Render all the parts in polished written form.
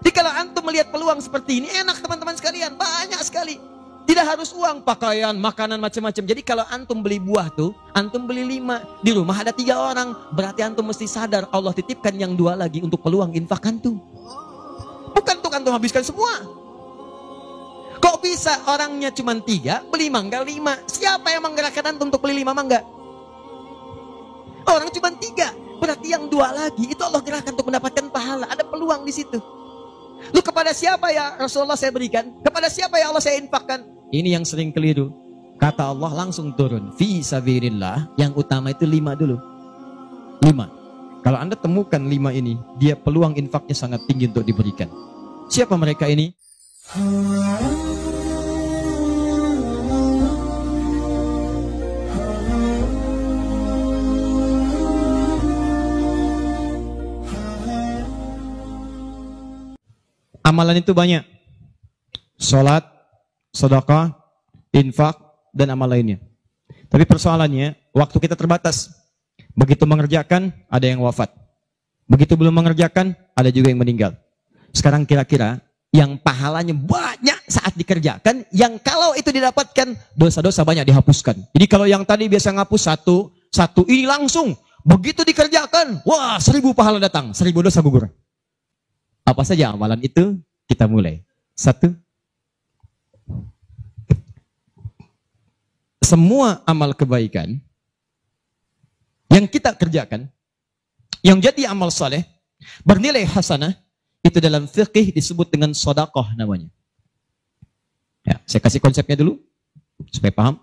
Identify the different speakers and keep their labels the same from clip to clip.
Speaker 1: Jadi kalau antum melihat peluang seperti ini, enak teman-teman sekalian, banyak sekali. Tidak harus uang, pakaian, makanan, macam-macam. Jadi kalau antum beli buah tuh, antum beli 5, di rumah ada 3 orang, berarti antum mesti sadar Allah titipkan yang 2 lagi untuk peluang infak antum. Bukan untuk antum habiskan semua. Kok bisa orangnya cuma 3, beli mangga 5? Siapa yang menggerakkan antum untuk beli 5 mangga? Orang cuma 3, berarti yang 2 lagi itu Allah gerakkan untuk mendapatkan pahala. Ada peluang di situ. Lu kepada siapa ya Rasulullah saya berikan? Kepada siapa ya Allah saya infakkan? Ini yang sering keliru. Kata Allah langsung turun, fi sabilillah, yang utama itu 5 dulu. 5. Kalau Anda temukan 5 ini, dia peluang infaknya sangat tinggi untuk diberikan. Siapa mereka ini? Amalan itu banyak. Salat, sedekah, infak, dan amal lainnya. Tapi persoalannya, waktu kita terbatas. Begitu mengerjakan, ada yang wafat. Begitu belum mengerjakan, ada juga yang meninggal. Sekarang kira-kira, yang pahalanya banyak saat dikerjakan, yang kalau itu didapatkan, dosa-dosa banyak dihapuskan. Jadi kalau yang tadi biasa ngapus satu ini langsung. Begitu dikerjakan, wah 1000 pahala datang, 1000 dosa gugur. Apa saja amalan itu? Kita mulai. 1. Semua amal kebaikan yang kita kerjakan, yang jadi amal saleh, bernilai hasanah, itu dalam fikih disebut dengan sedekah namanya. Ya, saya kasih konsepnya dulu supaya paham.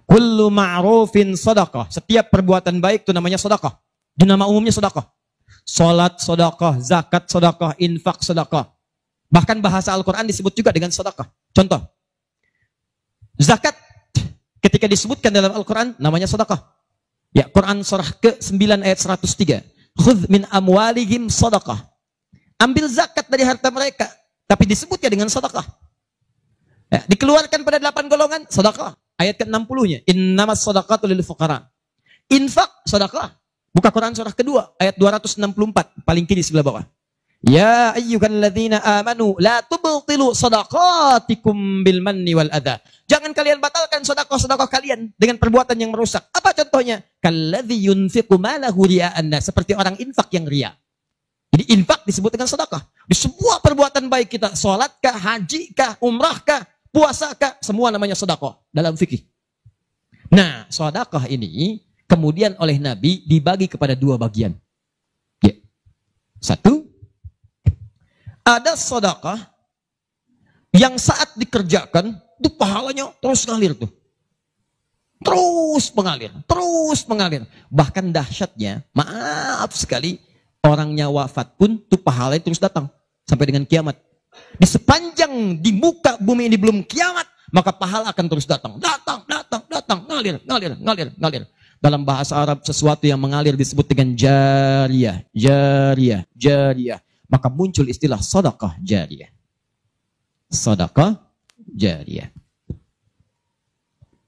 Speaker 1: Kullu ma'rufin sedekah. Setiap perbuatan baik itu namanya sedekah. Di nama umumnya sedekah. Salat sedekah, zakat sedekah, infak sedekah. Bahkan bahasa Al-Quran disebut juga dengan sedekah. Contoh, zakat ketika disebutkan dalam Al-Quran namanya sedekah. Ya, Quran surah ke-9 ayat 103. Khudz min amwalihim sedekah. Ambil zakat dari harta mereka, tapi disebutnya dengan sedekah. Ya, dikeluarkan pada 8 golongan sedekah. Ayat ke-60-nya, innamas shadaqatu lil fuqara. Infak sedekah. Buka Quran surah kedua, ayat 264, paling kiri sebelah bawah. Ya ayyuhalladzina amanu, la tubtilu sadaqatikum bil manni wal adha. Jangan kalian batalkan sedekah-sedekah kalian dengan perbuatan yang merusak. Apa contohnya? Kalladzi yunfiqu malahu ria'an nas, seperti orang infak yang ria. Jadi infak disebut dengan sedekah. Di semua perbuatan baik kita, salat kah, haji kah, umrah kah, puasa kah, semua namanya sedekah dalam fikih. Nah, sedekah ini kemudian oleh Nabi dibagi kepada 2 bagian. Ya. 1, ada sedekah yang saat dikerjakan itu pahalanya terus ngalir tuh. Terus mengalir. Bahkan dahsyatnya, maaf sekali, orangnya wafat pun tuh pahalanya terus datang sampai dengan kiamat. Di sepanjang di muka bumi ini belum kiamat, maka pahala akan terus datang, ngalir. Dalam bahasa Arab sesuatu yang mengalir disebut dengan jariyah. Maka muncul istilah sedekah jariyah. Sedekah jariyah.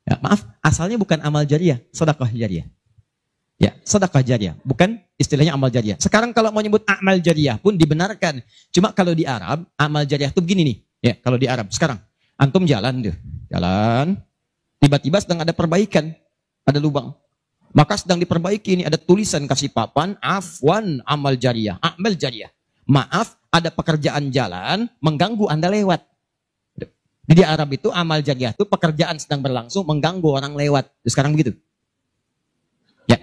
Speaker 1: Ya, maaf, asalnya bukan amal jariyah, sedekah jariyah. Ya, sedekah jariyah, bukan istilahnya amal jariyah. Sekarang kalau mau nyebut amal jariyah pun dibenarkan. Cuma kalau di Arab, amal jariyah itu begini nih. Ya, kalau di Arab sekarang, antum jalan, tiba-tiba sedang ada perbaikan, ada lubang. Maka sedang diperbaiki ini ada tulisan kasih papan, afwan amal jariyah, amal jariyah. Maaf, ada pekerjaan jalan mengganggu Anda lewat. Di Arab itu amal jariyah itu pekerjaan sedang berlangsung mengganggu orang lewat. Sekarang begitu. Ya.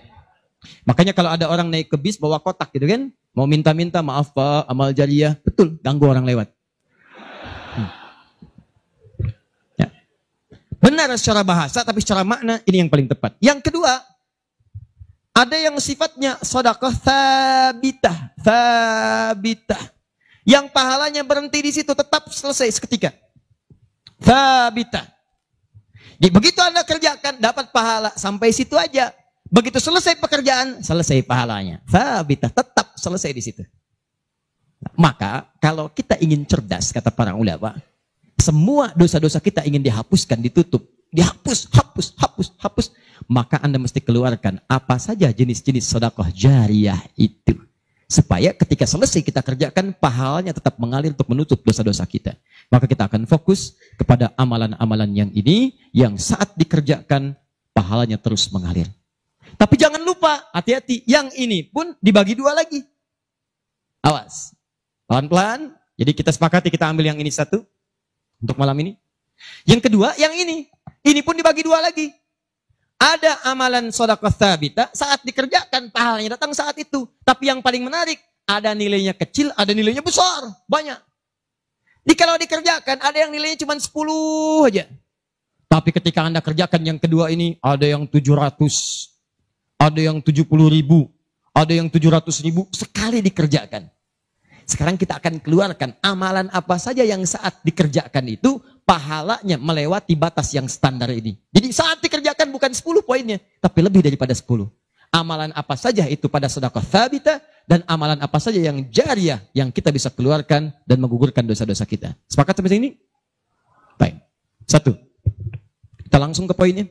Speaker 1: Makanya kalau ada orang naik ke bis bawa kotak gitu kan, mau minta-minta maaf Pak, amal jariyah, betul, ganggu orang lewat. Ya. Benar secara bahasa, tapi secara makna ini yang paling tepat. Yang kedua, ada yang sifatnya sedekah thabitah. Yang pahalanya berhenti di situ, tetap selesai seketika. Thabitah. Jadi begitu Anda kerjakan, dapat pahala sampai situ aja. Begitu selesai pekerjaan, selesai pahalanya. Thabitah, tetap selesai di situ. Maka kalau kita ingin cerdas, kata para ulama, semua dosa-dosa kita ingin dihapuskan, ditutup. Dihapus, hapus. Maka Anda mesti keluarkan apa saja jenis-jenis sedekah jariyah itu. Supaya ketika selesai kita kerjakan, pahalanya tetap mengalir untuk menutup dosa-dosa kita. Maka kita akan fokus kepada amalan-amalan yang ini, yang saat dikerjakan, pahalanya terus mengalir. Tapi jangan lupa, hati-hati, yang ini pun dibagi dua lagi. Awas, pelan-pelan. Jadi kita sepakati, kita ambil yang ini satu, untuk malam ini. Yang kedua, yang ini pun dibagi dua lagi. Ada amalan sedekah tsabita, saat dikerjakan pahalanya datang saat itu. Tapi yang paling menarik, ada nilainya kecil, ada nilainya besar, banyak. Jadi kalau dikerjakan, ada yang nilainya cuma 10 aja. Tapi ketika Anda kerjakan yang kedua ini, ada yang 700, ada yang 70.000, ada yang 700.000, sekali dikerjakan. Sekarang kita akan keluarkan amalan apa saja yang saat dikerjakan itu pahalanya melewati batas yang standar ini. Jadi saat dikerjakan bukan 10 poinnya, tapi lebih daripada 10. Amalan apa saja itu pada sedekah tsabita, dan amalan apa saja yang jariyah yang kita bisa keluarkan dan menggugurkan dosa-dosa kita. Sepakat sampai sini? Baik. 1. Kita langsung ke poinnya.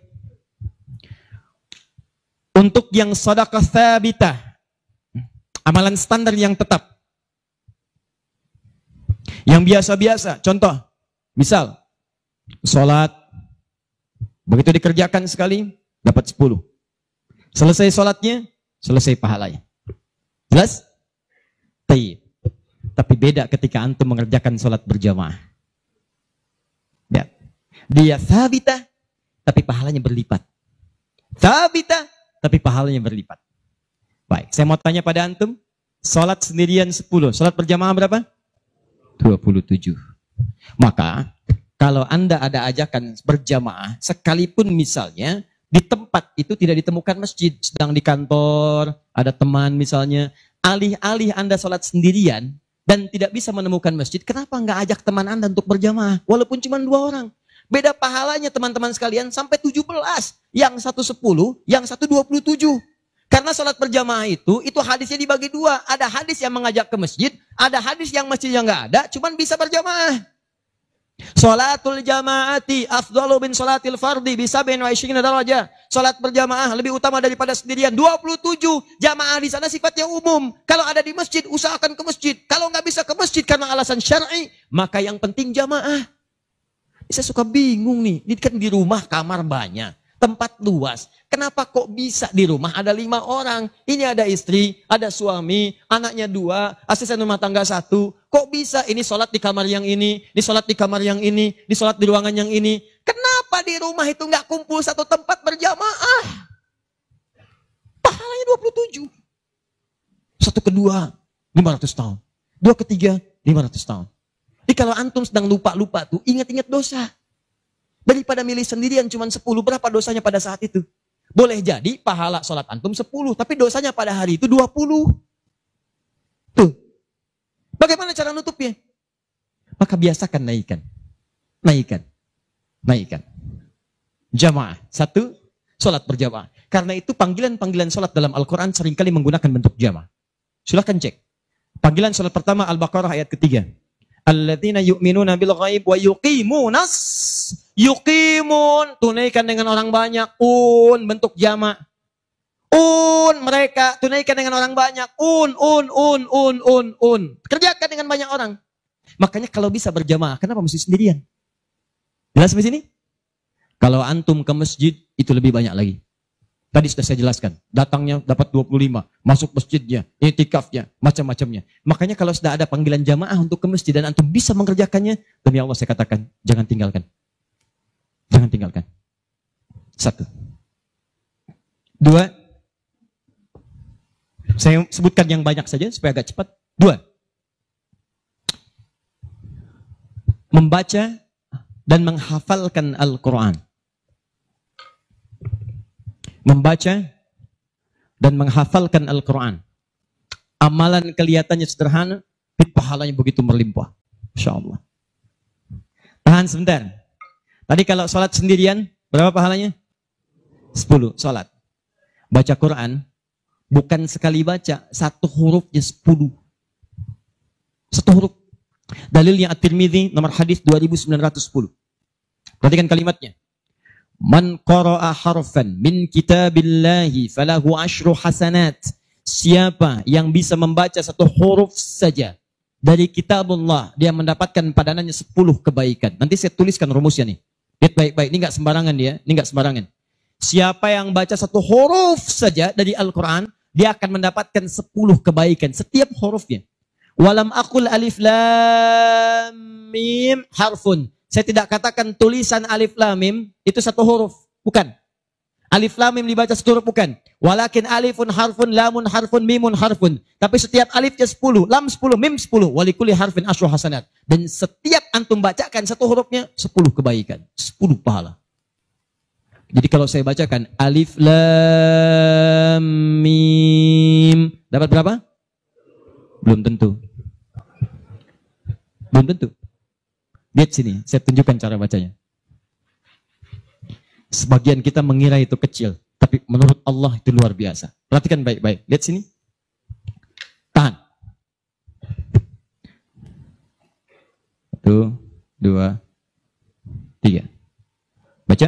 Speaker 1: Untuk yang sedekah tsabita, amalan standar yang tetap, yang biasa-biasa, contoh, misal, sholat, begitu dikerjakan sekali, dapat 10. Selesai sholatnya, selesai pahalanya. Jelas? Tapi beda ketika antum mengerjakan sholat berjamaah. Ya. Dia tsabita, tapi pahalanya berlipat. Tsabita, tapi pahalanya berlipat. Baik, saya mau tanya pada antum, sholat sendirian 10, sholat berjamaah berapa? 27. Maka kalau Anda ada ajakan berjamaah, sekalipun misalnya di tempat itu tidak ditemukan masjid, sedang di kantor, ada teman misalnya, alih-alih Anda sholat sendirian dan tidak bisa menemukan masjid, kenapa nggak ajak teman Anda untuk berjamaah? Walaupun cuma 2 orang. Beda pahalanya teman-teman sekalian sampai 17. Yang satu 10, yang satu 27. Karena sholat berjamaah itu hadisnya dibagi 2. Ada hadis yang mengajak ke masjid, ada hadis yang masjidnya nggak ada, cuman bisa berjamaah. Sholatul jamaati afdalu bin sholatil fardi bisa bin wa isyrina darajah. Sholat berjamaah lebih utama daripada sendirian. 27 jamaah di sana sifatnya umum. Kalau ada di masjid, usahakan ke masjid. Kalau nggak bisa ke masjid karena alasan syar'i, maka yang penting jamaah. Saya suka bingung nih, ini kan di rumah kamar banyak, tempat luas. Kenapa kok bisa di rumah ada 5 orang? Ini ada istri, ada suami, anaknya 2, asisten rumah tangga 1. Kok bisa ini sholat di kamar yang ini, di sholat di kamar yang ini, di sholat di ruangan yang ini? Kenapa di rumah itu nggak kumpul satu tempat berjamaah? Pahalanya 27. 1 kedua, 500 tahun. 2 ketiga, 500 tahun. Jadi kalau antum sedang lupa-lupa tuh, ingat-ingat dosa. Daripada milih sendirian cuma 10, berapa dosanya pada saat itu? Boleh jadi pahala sholat antum 10, tapi dosanya pada hari itu 20. Tuh. Bagaimana cara nutupnya? Maka biasakan naikkan. Naikkan. Jamaah. 1, sholat berjamaah. Karena itu panggilan-panggilan sholat dalam Al-Quran seringkali menggunakan bentuk jamaah. Silahkan cek. Panggilan sholat pertama Al-Baqarah ayat ketiga. Alladzina yu'minuna bil ghaib wa yuqimunas. Yuqimun, tunaikan dengan orang banyak. Bentuk jamak. Mereka tunaikan dengan orang banyak. Kerjakan dengan banyak orang. Makanya kalau bisa berjamaah, kenapa mesti sendirian? Jelas di sini? Kalau antum ke masjid, itu lebih banyak lagi. Tadi sudah saya jelaskan, datangnya dapat 25, masuk masjidnya, i'tikafnya, macam-macamnya. Makanya kalau sudah ada panggilan jamaah untuk ke masjid dan antum bisa mengerjakannya, demi Allah saya katakan, jangan tinggalkan. Jangan tinggalkan. 1. 2. Saya sebutkan yang banyak saja supaya agak cepat. 2. Membaca dan menghafalkan Al-Quran. Membaca dan menghafalkan Al-Quran. Amalan kelihatannya sederhana, tapi pahalanya begitu berlimpah. Insya Allah. Tahan sebentar. Tadi kalau sholat sendirian, berapa pahalanya? 10 sholat. Baca Quran, bukan sekali baca, 1 hurufnya 10. 1 huruf. Dalilnya At-Tirmidzi nomor hadis 2910. Perhatikan kalimatnya. Man qara'a harfan min kitabillahi falahu 10 hasanat. Siapa yang bisa membaca satu huruf saja dari kitabullah, dia mendapatkan padanannya 10 kebaikan. Nanti saya tuliskan rumusnya nih. Lihat baik-baik, ini nggak sembarangan dia, ini nggak sembarangan. Siapa yang baca satu huruf saja dari Al-Quran, dia akan mendapatkan 10 kebaikan setiap hurufnya. Walam aqul alif lam mim harfun. Saya tidak katakan tulisan alif lam mim itu satu huruf, bukan. Alif lam mim dibaca satu huruf, bukan. Walakin alifun harfun, lamun harfun, mimun harfun. Tapi setiap alifnya 10, lam 10, mim 10, walikuli harfin asyru hasanat. Dan setiap antum bacakan satu hurufnya 10 kebaikan, 10 pahala. Jadi kalau saya bacakan alif lam mim, dapat berapa? Belum tentu. Belum tentu. Lihat sini, saya tunjukkan cara bacanya. Sebagian kita mengira itu kecil, tapi menurut Allah itu luar biasa. Perhatikan baik-baik. Lihat sini. Tahan. 1, 2, 3. Baca.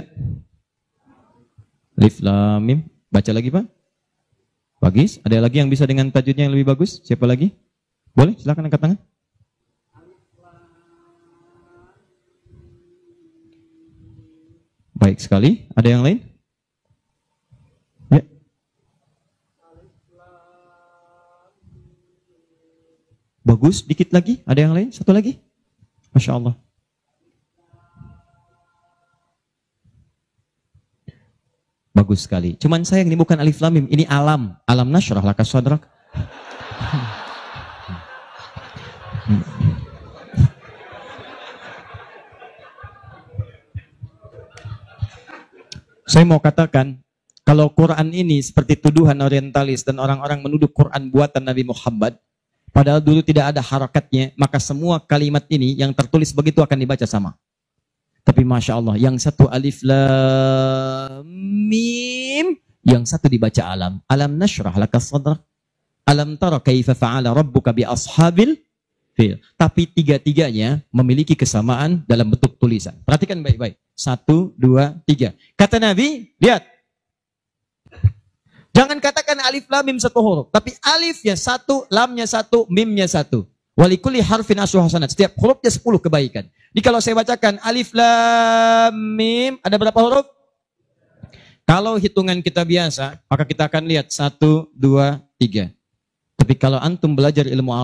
Speaker 1: Alif lam mim. Baca lagi, Pak. Bagus. Ada lagi yang bisa dengan tajwidnya yang lebih bagus? Siapa lagi? Boleh, silakan angkat tangan. Baik sekali. Ada yang lain? Ya. Bagus. Dikit lagi. Ada yang lain? Satu lagi. Masya Allah. Bagus sekali. Cuman sayang ini bukan alif lam mim. Ini alam. Alam nasyrah laka sadrak. Saya mau katakan, kalau Quran ini seperti tuduhan orientalis dan orang-orang menuduh Quran buatan Nabi Muhammad, padahal dulu tidak ada harakatnya, maka semua kalimat ini yang tertulis begitu akan dibaca sama. Tapi Masya Allah, yang satu alif lam mim, yang satu dibaca alam. Alam nashrah laka sadrak. Alam tara kaifa fa'ala rabbuka bi ashabil fil. Tapi tiga-tiganya memiliki kesamaan dalam bentuk tulisan. Perhatikan baik-baik. 1, 2, 3. Kata Nabi, lihat. Jangan katakan alif lam mim satu huruf, tapi alifnya satu, lamnya satu, mimnya satu. Walikuli harfin asyru hasanat. Setiap hurufnya 10 kebaikan. Jadi kalau saya bacakan alif lam mim, ada berapa huruf? Kalau hitungan kita biasa, maka kita akan lihat 1, 2, 3. Tapi kalau antum belajar ilmu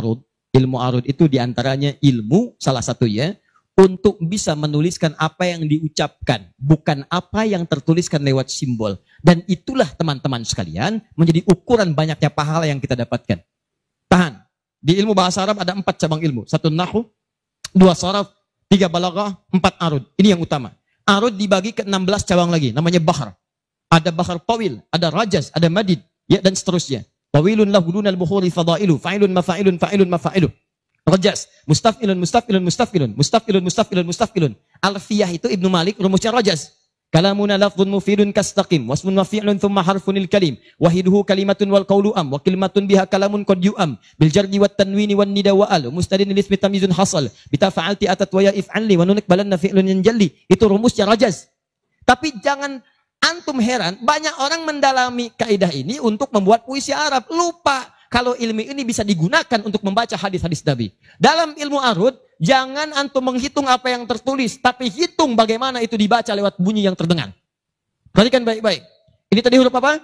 Speaker 1: arud itu diantaranya ilmu salah satu ya, untuk bisa menuliskan apa yang diucapkan, bukan apa yang tertuliskan lewat simbol. Dan itulah teman-teman sekalian menjadi ukuran banyaknya pahala yang kita dapatkan. Tahan. Di ilmu bahasa Arab ada 4 cabang ilmu. 1 nahwu, 2 sharaf, 3 balaghah, 4 arud. Ini yang utama. Arud dibagi ke 16 cabang lagi, namanya bahar. Ada bahar tawil, ada rajaz, ada madid, ya, dan seterusnya. Tawilun lahu dunal bukhuri fadailu, fa'ilun mafa'ilun, fa'ilun mafa'ilun. Rajas, mustafilun, mustafilun, mustafilun, mustafilun, mustafilun, mustafilun. Alfiyah itu Ibnu Malik, rumusnya rajas. Kalamuna lafdhun mufidun kastaqim, wasmun mafi'lun thumma harfunil kalim, wahiduhu kalimatun wal qawlu am, wa kalimatun biha kalamun qad yu'am, bil jardi wat tanwini wan nida wa al, mustadin lil ismi tamyizun hasal, bita fa'alti atat wa ya if'alli, wa nunik balanna fi'lun yanjalli. Itu rumusnya rajas. Tapi jangan antum heran, banyak orang mendalami kaidah ini untuk membuat puisi Arab. Lupa kalau ilmu ini bisa digunakan untuk membaca hadis-hadis Nabi. Dalam ilmu arud, jangan antum menghitung apa yang tertulis, tapi hitung bagaimana itu dibaca lewat bunyi yang terdengar. Perhatikan baik-baik. Ini tadi huruf apa?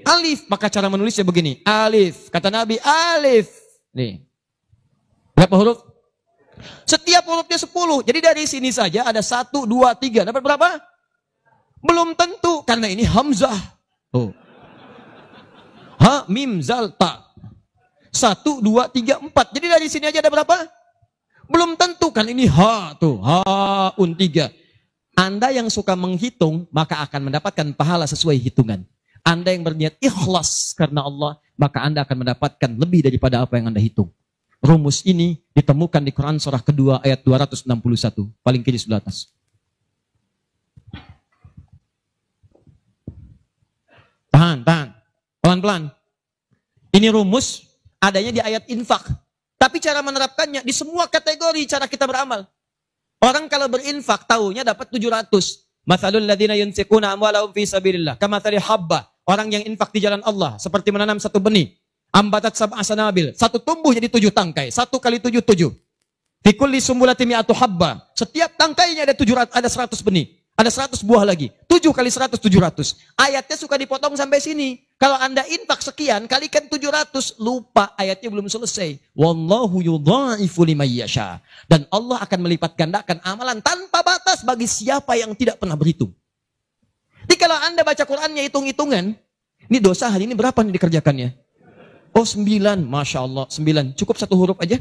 Speaker 1: Alif. Maka cara menulisnya begini. Alif. Kata Nabi, alif. Nih. Berapa huruf? Setiap hurufnya 10. Jadi dari sini saja ada 1, 2, 3. Dapat berapa? Belum tentu. Karena ini hamzah. Oh. Ha, mim, zal, ta. 1, 2, 3, 4. Jadi dari sini aja ada berapa? Belum tentu kan ini ha tuh. Ha, 3. Anda yang suka menghitung, maka akan mendapatkan pahala sesuai hitungan. Anda yang berniat ikhlas karena Allah, maka Anda akan mendapatkan lebih daripada apa yang Anda hitung. Rumus ini ditemukan di Quran surah kedua ayat 261. Paling kiri sebelah atas. Tahan, tahan. Pelan-pelan. Ini rumus adanya di ayat infak. Tapi cara menerapkannya di semua kategori cara kita beramal. Orang kalau berinfak tahunya dapat 700. Mathalul ladzina yunfiquna amwalahum fi sabilillah kamathali habba Orang yang infak di jalan Allah seperti menanam satu benih. Ambatat sab'a sanabil. Satu tumbuh jadi 7 tangkai. 1 kali 7, 7. Fi kulli sumbulatin mi'atu habba. Setiap tangkainya ada 700, ada 100 benih. Ada 100 buah lagi. 7 kali 100, 700. Ayatnya suka dipotong sampai sini. Kalau Anda infak sekian, kalikan 700. Lupa, ayatnya belum selesai. Wallahu yudha'ifu liman yasha. Dan Allah akan melipat gandakan amalan tanpa batas bagi siapa yang tidak pernah berhitung. Jadi kalau Anda baca Qur'annya hitung-hitungan, ini dosa hari ini berapa nih dikerjakannya? Oh 9, Masya Allah, 9. Cukup 1 huruf aja.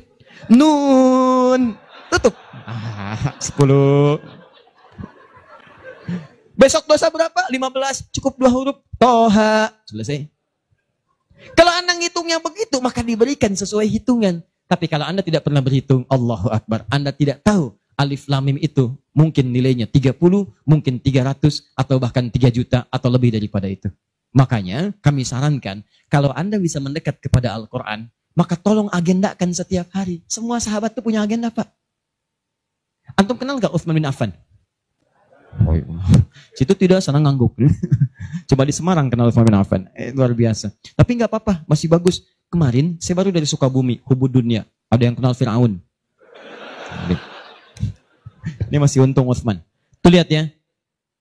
Speaker 1: Nun. Tutup. 10. Besok dosa berapa? 15. Cukup 2 huruf. Toha. Selesai. Kalau Anda ngitungnya begitu, maka diberikan sesuai hitungan. Tapi kalau Anda tidak pernah berhitung, Allahu Akbar. Anda tidak tahu alif lam mim itu mungkin nilainya 30, mungkin 300, atau bahkan 3 juta, atau lebih daripada itu. Makanya kami sarankan, kalau Anda bisa mendekat kepada Al-Quran, maka tolong agendakan setiap hari. Semua sahabat itu punya agenda, Pak. Antum kenal gak Utsman bin Affan? Oh, iya. Situ tidak senang ngangguk. Coba di Semarang kenal Utsman bin Affan. Luar biasa. Tapi nggak apa-apa, masih bagus. Kemarin saya baru dari Sukabumi, Hubud Dunia. Ada yang kenal Fir'aun. Ini masih untung Utsman. Tuh lihat ya.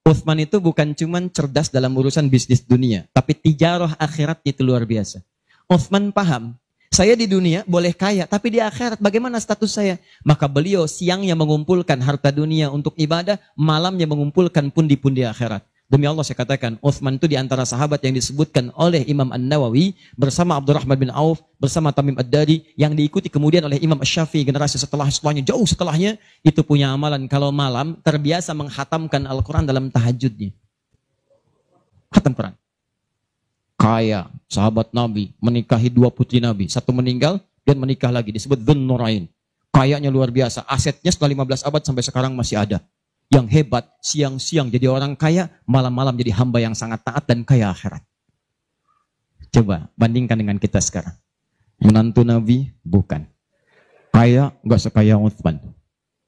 Speaker 1: Utsman itu bukan cuman cerdas dalam urusan bisnis dunia, tapi tijarah akhiratnya itu luar biasa. Utsman paham, saya di dunia boleh kaya, tapi di akhirat bagaimana status saya? Maka beliau siangnya mengumpulkan harta dunia untuk ibadah, malamnya mengumpulkan pundi-pundi akhirat. Demi Allah saya katakan, Utsman itu di antara sahabat yang disebutkan oleh Imam An-Nawawi bersama Abdurrahman bin Auf, bersama Tamim Ad-Dari, yang diikuti kemudian oleh Imam Asy-Syafi'i generasi setelahnya, jauh setelahnya, itu punya amalan kalau malam terbiasa menghatamkan Al-Quran dalam tahajudnya. Khatam Quran. Kaya, sahabat Nabi, menikahi 2 putri Nabi, 1 meninggal dan menikah lagi, disebut Dzun Nurain. Kayanya luar biasa, asetnya setelah 15 abad sampai sekarang masih ada. Yang hebat, siang-siang jadi orang kaya, malam-malam jadi hamba yang sangat taat dan kaya akhirat. Coba bandingkan dengan kita sekarang. Menantu Nabi, bukan. Kaya, nggak sekaya Utsman.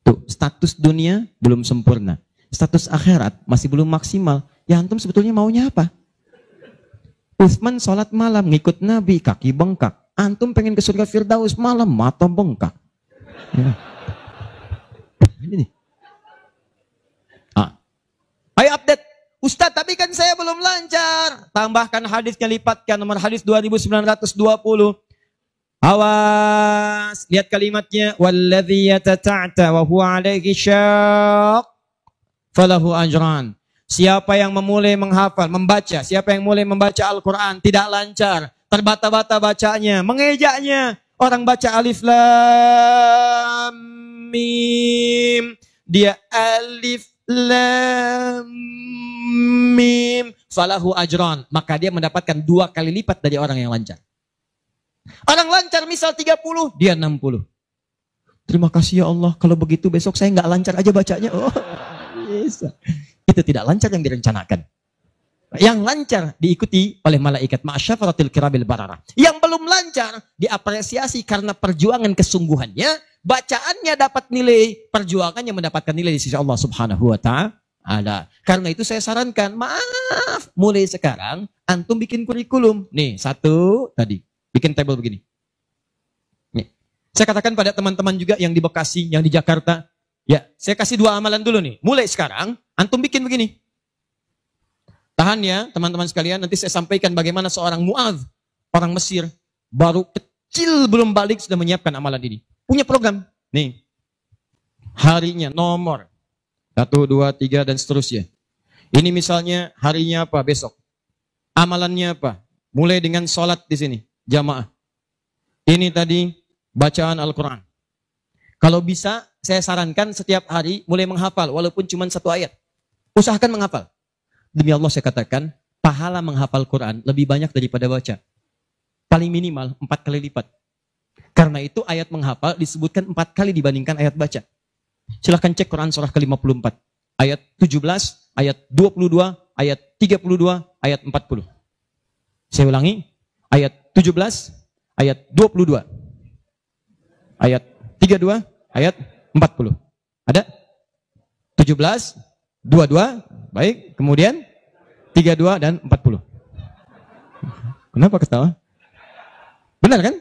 Speaker 1: Tuh, status dunia belum sempurna. Status akhirat masih belum maksimal. Ya antum sebetulnya maunya apa? Utsman sholat malam, ngikut Nabi, kaki bengkak. Antum pengen ke surga Firdaus malam, mata bengkak. Ya. Ini nih. Ayo update. Ustadz, tapi kan saya belum lancar. Tambahkan hadisnya, lipatkan nomor hadis 2920. Awas, lihat kalimatnya. Walladzi yatata'ta wa huwa 'alaihi syaq falahu ajran. Siapa yang memulai menghafal, membaca, siapa yang mulai membaca Al-Quran tidak lancar, terbata-bata bacanya, mengejaknya. Orang baca alif lam mim, dia alif lam mim falahu ajran, maka dia mendapatkan 2 kali lipat dari orang yang lancar. Orang lancar misal 30, dia 60. Terima kasih ya Allah, kalau begitu besok saya nggak lancar aja bacanya. Oh, bisa. Itu tidak lancar yang direncanakan. Yang lancar diikuti oleh malaikat ma'asyafaratil kirabil barara. Yang belum lancar diapresiasi karena perjuangan kesungguhannya. Bacaannya dapat nilai, perjuangannya mendapatkan nilai di sisi Allah Subhanahu wa ta'ala. Karena itu saya sarankan, maaf, mulai sekarang antum bikin kurikulum. Nih, 1 tadi, bikin tabel begini. Nih. Saya katakan pada teman-teman juga yang di Bekasi, yang di Jakarta, ya, saya kasih 2 amalan dulu nih. Mulai sekarang antum bikin begini. Tahan ya, teman-teman sekalian, nanti saya sampaikan bagaimana seorang Mu'adz, orang Mesir, baru kecil belum balik sudah menyiapkan amalan ini. Punya program. Nih. Harinya, nomor. 1, 2, 3, dan seterusnya. Ini misalnya harinya apa besok. Amalannya apa. Mulai dengan sholat di sini. Jamaah. Ini tadi bacaan Al-Quran. Kalau bisa, saya sarankan setiap hari mulai menghafal. Walaupun cuma 1 ayat. Usahakan menghafal. Demi Allah saya katakan, pahala menghafal Quran lebih banyak daripada baca. Paling minimal 4 kali lipat. Karena itu ayat menghafal disebutkan 4 kali dibandingkan ayat baca. Silahkan cek Quran surah ke-54. Ayat 17, ayat 22, ayat 32, ayat 40. Saya ulangi. Ayat 17, ayat 22. Ayat 32, ayat 40. Ada? 17, 22, baik. Kemudian 32 dan 40. Kenapa ketawa? Benar kan?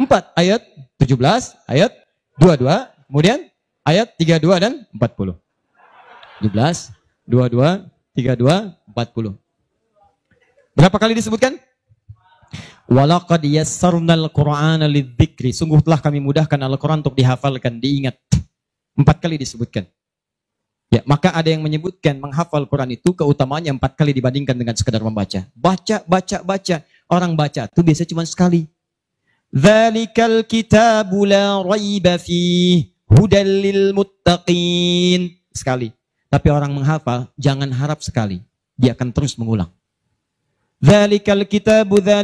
Speaker 1: 4 ayat 17, ayat 22, kemudian ayat 32 dan 40. 17, 22, 32, 40. Berapa kali disebutkan? Walaqad yassarnal Qur'ana lidzikri. Sungguh telah kami mudahkan Al-Quran untuk dihafalkan, diingat. 4 kali disebutkan. Ya, maka ada yang menyebutkan menghafal Quran itu keutamaannya 4 kali dibandingkan dengan sekedar membaca. Baca. Orang baca itu biasanya cuma sekali. Dzalikal kitabu la raiba fihi hudal lil muttaqin. Sekali. Tapi orang menghafal jangan harap sekali. Dia akan terus mengulang. Dzalikal kitabu la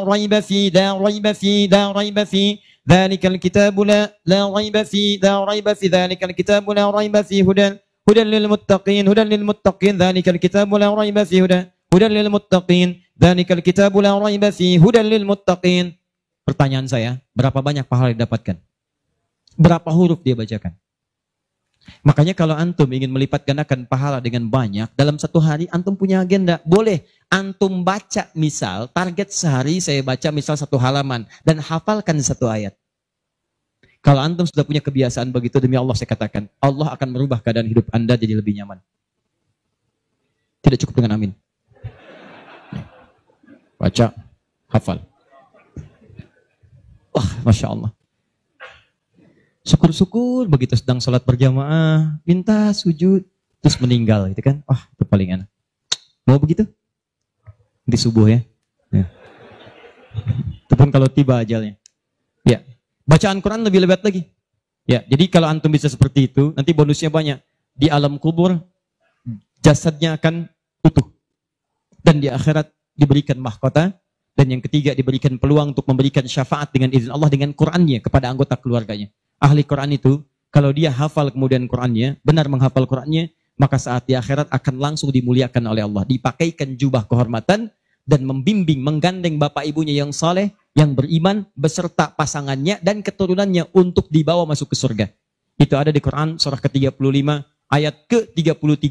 Speaker 1: raiba fihi la raiba fihi. Dzalikal kitabu la raiba fihi dzalikal kitabu la raiba fihi hudan lil muttaqin dzalikal kitabu la raiba fihi hudan lil muttaqin dzalikal kitabu la raiba fihi hudan lil muttaqin. Pertanyaan saya, berapa banyak pahala didapatkan? Berapa huruf dia bacakan? Makanya kalau antum ingin melipat gandakan pahala dengan banyak, dalam satu hari antum punya agenda. Boleh antum baca, misal target sehari saya baca misal 1 halaman dan hafalkan 1 ayat. Kalau antum sudah punya kebiasaan begitu, demi Allah saya katakan, Allah akan merubah keadaan hidup Anda jadi lebih nyaman. Tidak cukup dengan amin. Baca, hafal. Wah, Masya Allah. Syukur-syukur begitu sedang sholat berjamaah, minta sujud, terus meninggal, gitu kan? Wah, itu paling enak. Mau begitu? Di subuh ya. Itu pun kalau tiba ajalnya. Ya, bacaan Quran lebih lebat lagi. Ya, jadi kalau antum bisa seperti itu, nanti bonusnya banyak. Di alam kubur, jasadnya akan utuh. Dan di akhirat diberikan mahkota. Dan yang ketiga diberikan peluang untuk memberikan syafaat dengan izin Allah dengan Qurannya kepada anggota keluarganya. Ahli Quran itu, kalau dia hafal kemudian Qurannya, benar menghafal Qurannya, maka saat di akhirat akan langsung dimuliakan oleh Allah. Dipakaikan jubah kehormatan dan membimbing, menggandeng bapak ibunya yang saleh, yang beriman, beserta pasangannya dan keturunannya untuk dibawa masuk ke surga. Itu ada di Quran surah ke-35 ayat ke-33,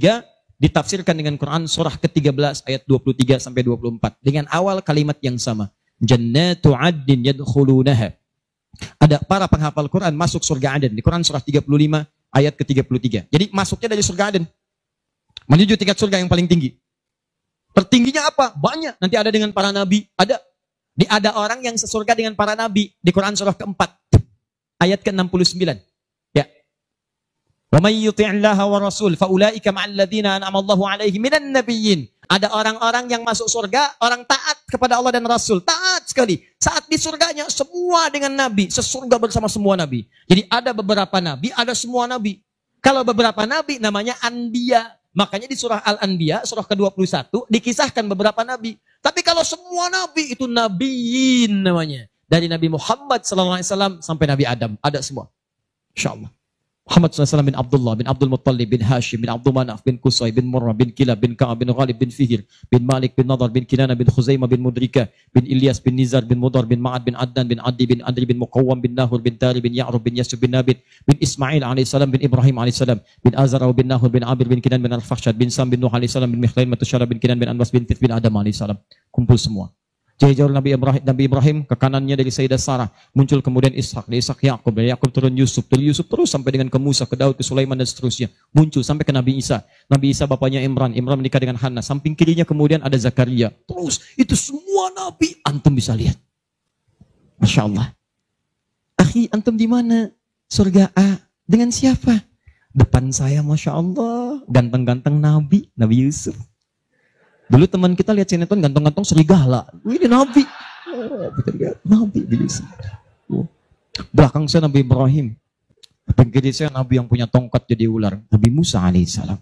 Speaker 1: ditafsirkan dengan Quran surah ke-13 ayat 23 sampai 24 dengan awal kalimat yang sama. Jannatu 'adnin yadkhulunaha. Ada para penghafal Quran masuk surga Aden di Quran surah 35 ayat ke-33. Jadi masuknya dari surga Aden menuju tingkat surga yang paling tinggi. Tertingginya apa? Banyak. Nanti ada dengan para nabi. Ada orang yang sesurga dengan para nabi di Quran surah ke-4 ayat ke-69. Ya. Wa may yuti'illaha wa rasul fa ulaika ma'al ladzina an'ama Allahu 'alaihim minan nabiyyin. Ada orang-orang yang masuk surga, orang taat kepada Allah dan Rasul. Taat sekali. Saat di surganya, semua dengan Nabi. Sesurga bersama semua Nabi. Jadi ada beberapa Nabi, ada semua Nabi. Kalau beberapa Nabi namanya Anbiya. Makanya di surah Al-Anbiya, surah ke-21, dikisahkan beberapa Nabi. Tapi kalau semua Nabi, itu Nabiyin namanya. Dari Nabi Muhammad SAW sampai Nabi Adam. Ada semua. InsyaAllah. Muhammad SAW bin Abdullah, bin Abdul Muttalib, bin Hashim, bin Abdul Manaf, bin Qusay, bin Murrah, bin Kilab, bin Ka'ab, bin Ghalib, bin Fihir, bin Malik, bin Nadar, bin Kinana, bin Khuzaimah, bin Mudrika, bin Ilyas, bin Nizar, bin Mudar, bin Ma'ad, bin Adnan, bin Adi, bin Adri, bin Muqawwam, bin Nahur, bin Tari, bin Ya'rub, bin Yasub, bin Nabit, bin Ismail AS, bin Ibrahim AS, bin Azaraw, bin Nahur, bin Abir, bin Kinan, bin Al-Fakhshad, bin Sam, bin Nuh AS, bin Mikhlain, Matusyara, bin Kinan, bin Anwas, bin Tith, bin Adam AS. Kumpul semua. Jauh Nabi Ibrahim ke kanannya dari Sayyidah Sarah, muncul kemudian Ishak, dari Ishak Yakub, dari Yakub turun Yusuf, dari Yusuf terus sampai dengan ke Musa, ke Daud, ke Sulaiman dan seterusnya, muncul sampai ke Nabi Isa. Nabi Isa bapaknya Imran menikah dengan Hannah, samping kirinya kemudian ada Zakaria. Terus itu semua nabi antum bisa lihat. Masya Allah. Akhi, antum di mana? Surga A dengan siapa? Depan saya, Masya Allah, ganteng-ganteng Nabi Yusuf. Dulu teman kita lihat sinetron ganteng-ganteng serigala. Ini Nabi. Oh, kita lihat Nabi di sini. Oh. Belakang saya Nabi Ibrahim. Pinggir saya Nabi yang punya tongkat jadi ular. Nabi Musa alaihissalam.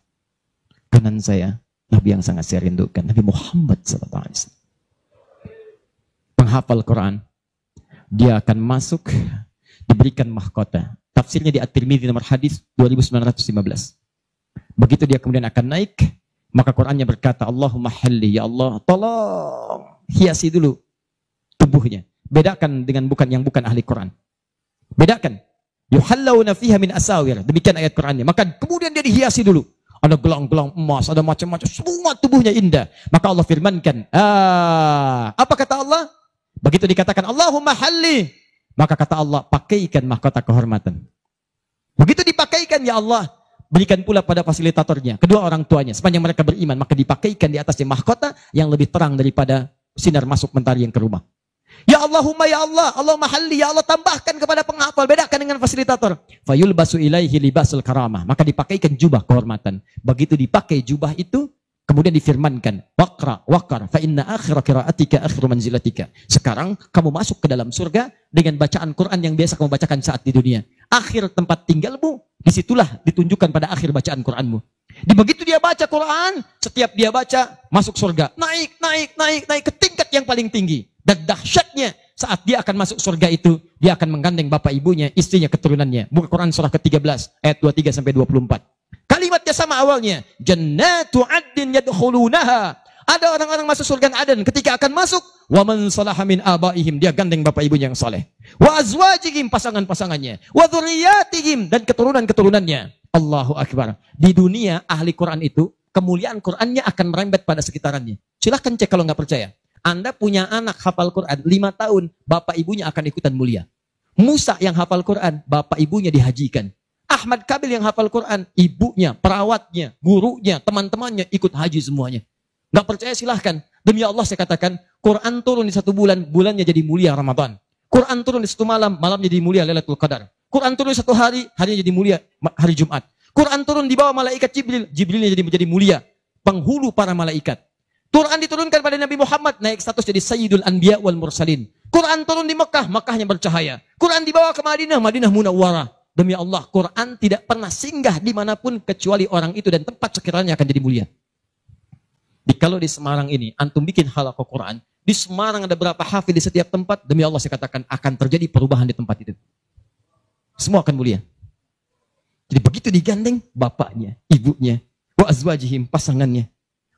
Speaker 1: Kanan saya Nabi yang sangat saya rindukan. Nabi Muhammad SAW. Penghafal Quran. Dia akan masuk, diberikan mahkota. Tafsirnya di At-Tirmidzi nomor hadis 2915. Begitu dia kemudian akan naik, maka Qurannya berkata, Allahumma halli, ya Allah, tolong hiasi dulu tubuhnya. Bedakan dengan yang bukan ahli Quran. Bedakan. Yuhallawna fiha min asawir. Demikian ayat Qurannya. Maka kemudian dia dihiasi dulu. ada gelang-gelang emas, ada macam-macam, semua tubuhnya indah. Maka Allah firmankan, apa kata Allah? Begitu dikatakan Allahumma halli, maka kata Allah, pakaikan mahkota kehormatan. Begitu dipakaikan, ya Allah, berikan pula pada fasilitatornya, kedua orang tuanya, sepanjang mereka beriman, maka dipakaikan di atasnya mahkota yang lebih terang daripada sinar masuk mentari yang ke rumah. Ya Allahumma ya Allah, Allahumma halli, ya Allah tambahkan kepada penghafal, bedakan dengan fasilitator. Fayulbasu ilaihi libasul karamah, maka dipakaikan jubah kehormatan. Begitu dipakai jubah itu, kemudian difirmankan, waqra waqar fa inna akhira qiraatika akhiru manzilatika. Sekarang kamu masuk ke dalam surga dengan bacaan Quran yang biasa kamu bacakan saat di dunia. Akhir tempat tinggalmu, disitulah ditunjukkan pada akhir bacaan Quranmu. Di begitu dia baca Quran, setiap dia baca masuk surga, naik ke tingkat yang paling tinggi. Dan dahsyatnya saat dia akan masuk surga itu, dia akan menggandeng bapak ibunya, istrinya, keturunannya. Buka Quran surah ke-13 ayat 23 sampai 24. Kalimatnya sama awalnya, jannatu adnin yadkhulunaha. Ada orang-orang masuk surga Aden, ketika akan masuk, wa man salaha min abaihim, dia gandeng bapak ibunya yang saleh. Wa azwajihim, pasangan-pasangannya. Wa dzurriyyatihim, dan keturunan-keturunannya. Allahu akbar. Di dunia ahli Quran itu, kemuliaan Qurannya akan merembet pada sekitarannya. Silahkan cek kalau nggak percaya. Anda punya anak hafal Quran 5 tahun, bapak ibunya akan ikutan mulia. Musa yang hafal Quran, bapak ibunya dihajikan. Ahmad Kabil yang hafal Quran, ibunya, perawatnya, gurunya, teman-temannya ikut haji semuanya. Nggak percaya silahkan. Demi Allah saya katakan, Quran turun di 1 bulan, bulannya jadi mulia Ramadan. Quran turun di 1 malam, malamnya jadi mulia Lailatul Qadar. Quran turun di 1 hari, harinya jadi mulia hari Jumat. Quran turun di bawah malaikat Jibril, Jibrilnya jadi menjadi mulia, penghulu para malaikat. Quran diturunkan pada Nabi Muhammad, naik status jadi Sayyidul Anbiya wal Mursalin. Quran turun di Mekah, Mekahnya bercahaya. Quran dibawa ke Madinah, Madinah Munawwarah. Demi Allah, Quran tidak pernah singgah dimanapun kecuali orang itu dan tempat sekiranya akan jadi mulia. Kalau di Semarang ini, antum bikin halaqah Quran, di Semarang ada berapa hafid di setiap tempat, demi Allah saya katakan akan terjadi perubahan di tempat itu. Semua akan mulia. Jadi begitu digandeng, bapaknya, ibunya, wa azwajihim, pasangannya,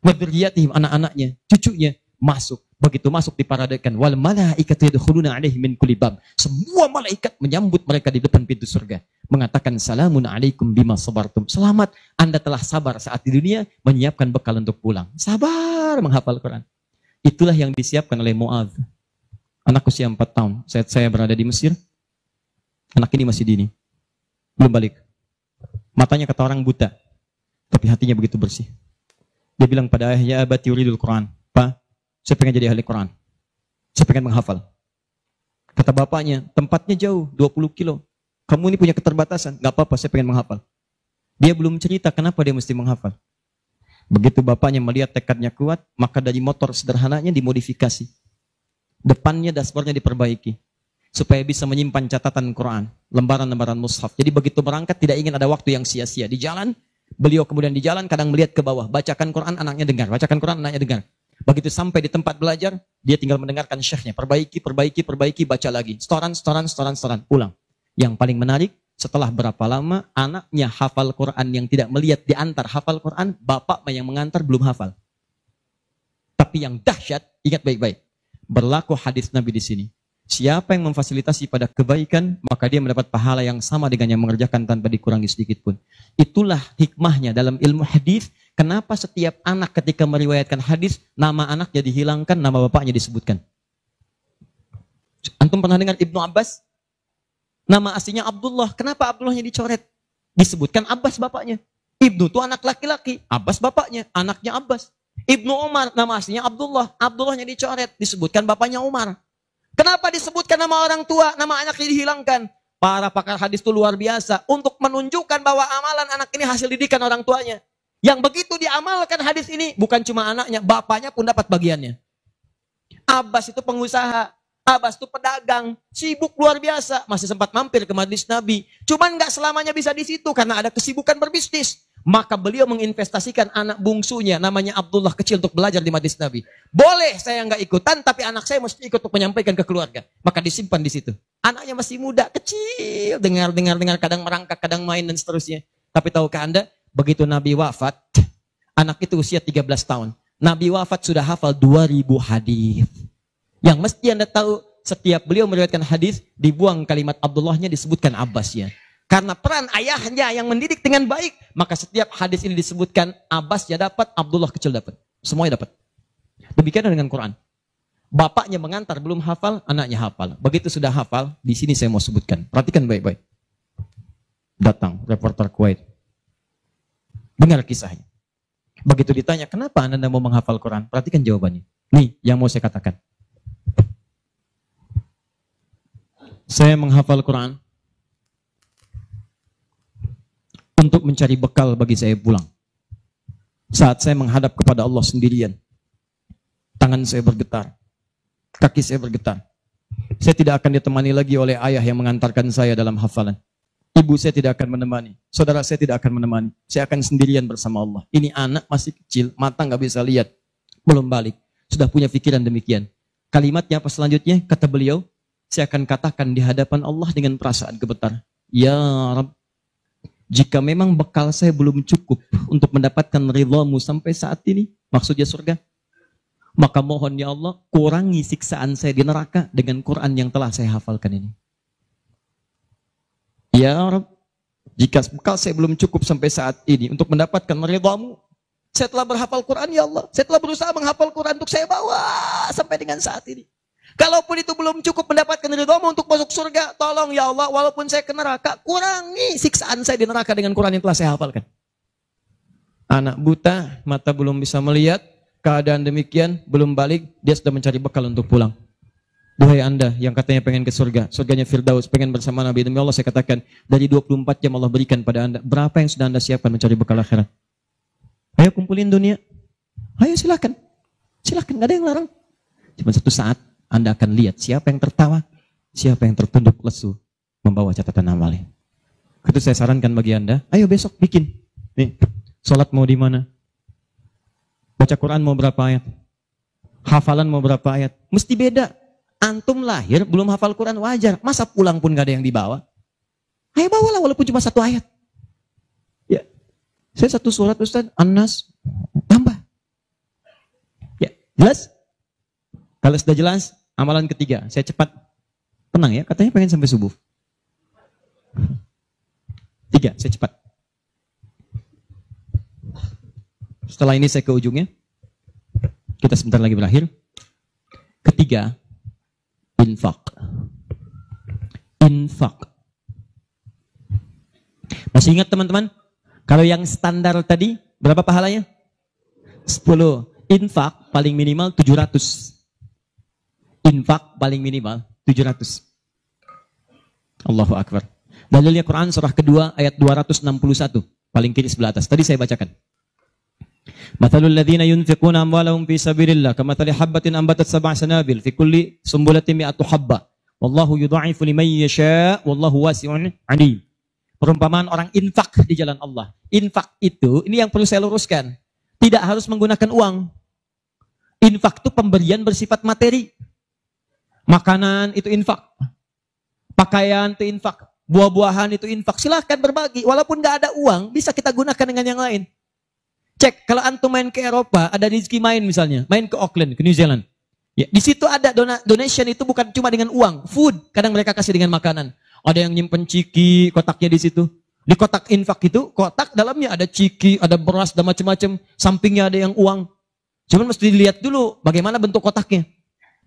Speaker 1: wa dzurriyyatihim, anak-anaknya, cucunya, masuk. Begitu masuk diparadekan, wal malaikatu yadkhuluna alaihim min kulli bab. Semua malaikat menyambut mereka di depan pintu surga, mengatakan salamun alaikum bima sabartum. Selamat, Anda telah sabar saat di dunia, menyiapkan bekal untuk pulang. Sabar menghafal Quran. Itulah yang disiapkan oleh Muadz. Anak usia 4 tahun, saat saya berada di Mesir, anak ini masih dini, belum balik. Matanya kata orang buta, tapi hatinya begitu bersih. Dia bilang pada ayahnya, abati yuridul Quran. Pak, saya pengen jadi ahli Quran. Saya pengen menghafal. Kata bapaknya, tempatnya jauh, 20 kilo. Kamu ini punya keterbatasan. Gak apa-apa, saya pengen menghafal. Dia belum cerita kenapa dia mesti menghafal. Begitu bapaknya melihat tekadnya kuat, maka dari motor sederhananya dimodifikasi. Depannya, dashboardnya diperbaiki. Supaya bisa menyimpan catatan Quran. Lembaran-lembaran mushaf. Jadi begitu berangkat, tidak ingin ada waktu yang sia-sia. Di jalan, beliau kemudian di jalan kadang melihat ke bawah. Bacakan Quran, anaknya dengar. Bacakan Quran, anaknya dengar. Begitu sampai di tempat belajar, dia tinggal mendengarkan syekhnya. Perbaiki, baca lagi. Setoran, pulang. Yang paling menarik, setelah berapa lama, anaknya hafal Quran yang tidak melihat diantar hafal Quran, bapak yang mengantar belum hafal. Tapi yang dahsyat, ingat baik-baik. Berlaku hadis Nabi di sini. Siapa yang memfasilitasi pada kebaikan, maka dia mendapat pahala yang sama dengan yang mengerjakan tanpa dikurangi sedikit pun. Itulah hikmahnya dalam ilmu hadis. Kenapa setiap anak ketika meriwayatkan hadis, nama anaknya dihilangkan, nama bapaknya disebutkan. Antum pernah dengar Ibnu Abbas? Nama aslinya Abdullah. Kenapa Abdullahnya dicoret? Disebutkan Abbas bapaknya. Ibnu itu anak laki-laki. Abbas bapaknya. Anaknya Abbas. Ibnu Umar, nama aslinya Abdullah. Abdullahnya dicoret. Disebutkan bapaknya Umar. Kenapa disebutkan nama orang tua, nama anaknya dihilangkan? Para pakar hadis itu luar biasa. Untuk menunjukkan bahwa amalan anak ini hasil didikan orang tuanya. Yang begitu diamalkan hadis ini, bukan cuma anaknya, bapaknya pun dapat bagiannya. Abbas itu pengusaha. Abbas itu pedagang. Sibuk luar biasa. Masih sempat mampir ke majelis Nabi. Cuman nggak selamanya bisa di situ karena ada kesibukan berbisnis. Maka beliau menginvestasikan anak bungsunya namanya Abdullah kecil untuk belajar di majelis Nabi. Boleh saya nggak ikutan, tapi anak saya mesti ikut untuk menyampaikan ke keluarga. Maka disimpan di situ. Anaknya masih muda, kecil, dengar, kadang merangkak, kadang main dan seterusnya. Tapi tahukah Anda, begitu Nabi wafat, anak itu usia 13 tahun. Nabi wafat sudah hafal 2000 hadis. Yang mesti Anda tahu, setiap beliau meriwayatkan hadis, dibuang kalimat Abdullahnya, disebutkan Abbasnya. Karena peran ayahnya yang mendidik dengan baik, maka setiap hadis ini disebutkan Abbasnya dapat, Abdullah kecil dapat. Semuanya dapat. Demikian dengan Quran. Bapaknya mengantar belum hafal, anaknya hafal. Begitu sudah hafal, di sini saya mau sebutkan. Perhatikan baik-baik. Datang reporter Kuwait. Dengar kisahnya. Begitu ditanya, kenapa Anda mau menghafal Quran? Perhatikan jawabannya. Nih, yang mau saya katakan. Saya menghafal Quran untuk mencari bekal bagi saya pulang. Saat saya menghadap kepada Allah sendirian, tangan saya bergetar, kaki saya bergetar. Saya tidak akan ditemani lagi oleh ayah yang mengantarkan saya dalam hafalan. Ibu saya tidak akan menemani, saudara saya tidak akan menemani. Saya akan sendirian bersama Allah. Ini anak masih kecil, mata nggak bisa lihat, belum balik, sudah punya pikiran demikian. Kalimatnya apa selanjutnya? Kata beliau, saya akan katakan di hadapan Allah dengan perasaan gemetar. Ya Rabb, jika memang bekal saya belum cukup untuk mendapatkan ridhamu sampai saat ini, maksudnya surga, maka mohon ya Allah, kurangi siksaan saya di neraka dengan Quran yang telah saya hafalkan ini. Ya Rabb, jika bekal saya belum cukup sampai saat ini untuk mendapatkan ridhamu, saya telah berhafal Quran ya Allah. Saya telah berusaha menghafal Quran untuk saya bawa sampai dengan saat ini. Kalaupun itu belum cukup mendapatkan ridhamu untuk masuk surga, tolong ya Allah, walaupun saya ke neraka, kurangi siksaan saya di neraka dengan Quran yang telah saya hafalkan. Anak buta, mata belum bisa melihat, keadaan demikian, belum balik, dia sudah mencari bekal untuk pulang. Duhai Anda yang katanya pengen ke surga, surganya Firdaus, pengen bersama Nabi, demi Allah saya katakan, dari 24 jam Allah berikan pada Anda, berapa yang sudah Anda siapkan mencari bekal akhirat? Ayo kumpulin dunia. Ayo silakan. Silakan, gak ada yang larang. Cuma satu saat, Anda akan lihat siapa yang tertawa, siapa yang tertunduk lesu membawa catatan amalnya. Itu saya sarankan bagi Anda, ayo besok bikin. Nih, sholat mau di mana? Baca Quran mau berapa ayat? Hafalan mau berapa ayat? Mesti beda. Antum lahir belum hafal Quran wajar. Masa pulang pun gak ada yang dibawa? Ayo bawalah walaupun cuma satu ayat. Ya, saya satu surat Ustaz, An-Nas, tambah. Ya, jelas? Kalau sudah jelas, amalan ketiga, saya cepat. Tenang ya, katanya pengen sampai subuh. 3, saya cepat. Setelah ini saya ke ujungnya. Kita sebentar lagi berakhir. Ketiga, infak. Infak. Masih ingat teman-teman? Kalau yang standar tadi, berapa pahalanya? 10. Infak paling minimal 700. Infak paling minimal 700. Allahu Akbar. Dalilnya Quran surah kedua ayat 261. Paling kiri sebelah atas. Tadi saya bacakan. Mathalul ladzina yunfiquna amwalahum fi sabilillah kamathali habbatin ambatat sab'a sanabil fi kulli sumbulatin mi'atu habba. Wallahu yudha'ifu liman yasha' wallahu wasi'un 'alim. Perumpamaan orang infak di jalan Allah. Infak itu, ini yang perlu saya luruskan. Tidak harus menggunakan uang. Infak itu pemberian bersifat materi. Makanan itu infak, pakaian itu infak, buah-buahan itu infak. Silahkan berbagi, walaupun nggak ada uang, bisa kita gunakan dengan yang lain. Cek, kalau antum main ke Eropa, ada rezeki main misalnya, main ke Auckland, ke New Zealand. Ya, di situ ada donation itu bukan cuma dengan uang, food. Kadang mereka kasih dengan makanan. Ada yang nyimpen ciki, kotaknya di situ. Di kotak infak itu, kotak dalamnya ada ciki, ada beras, dan macam-macam. Sampingnya ada yang uang. Cuman mesti dilihat dulu bagaimana bentuk kotaknya.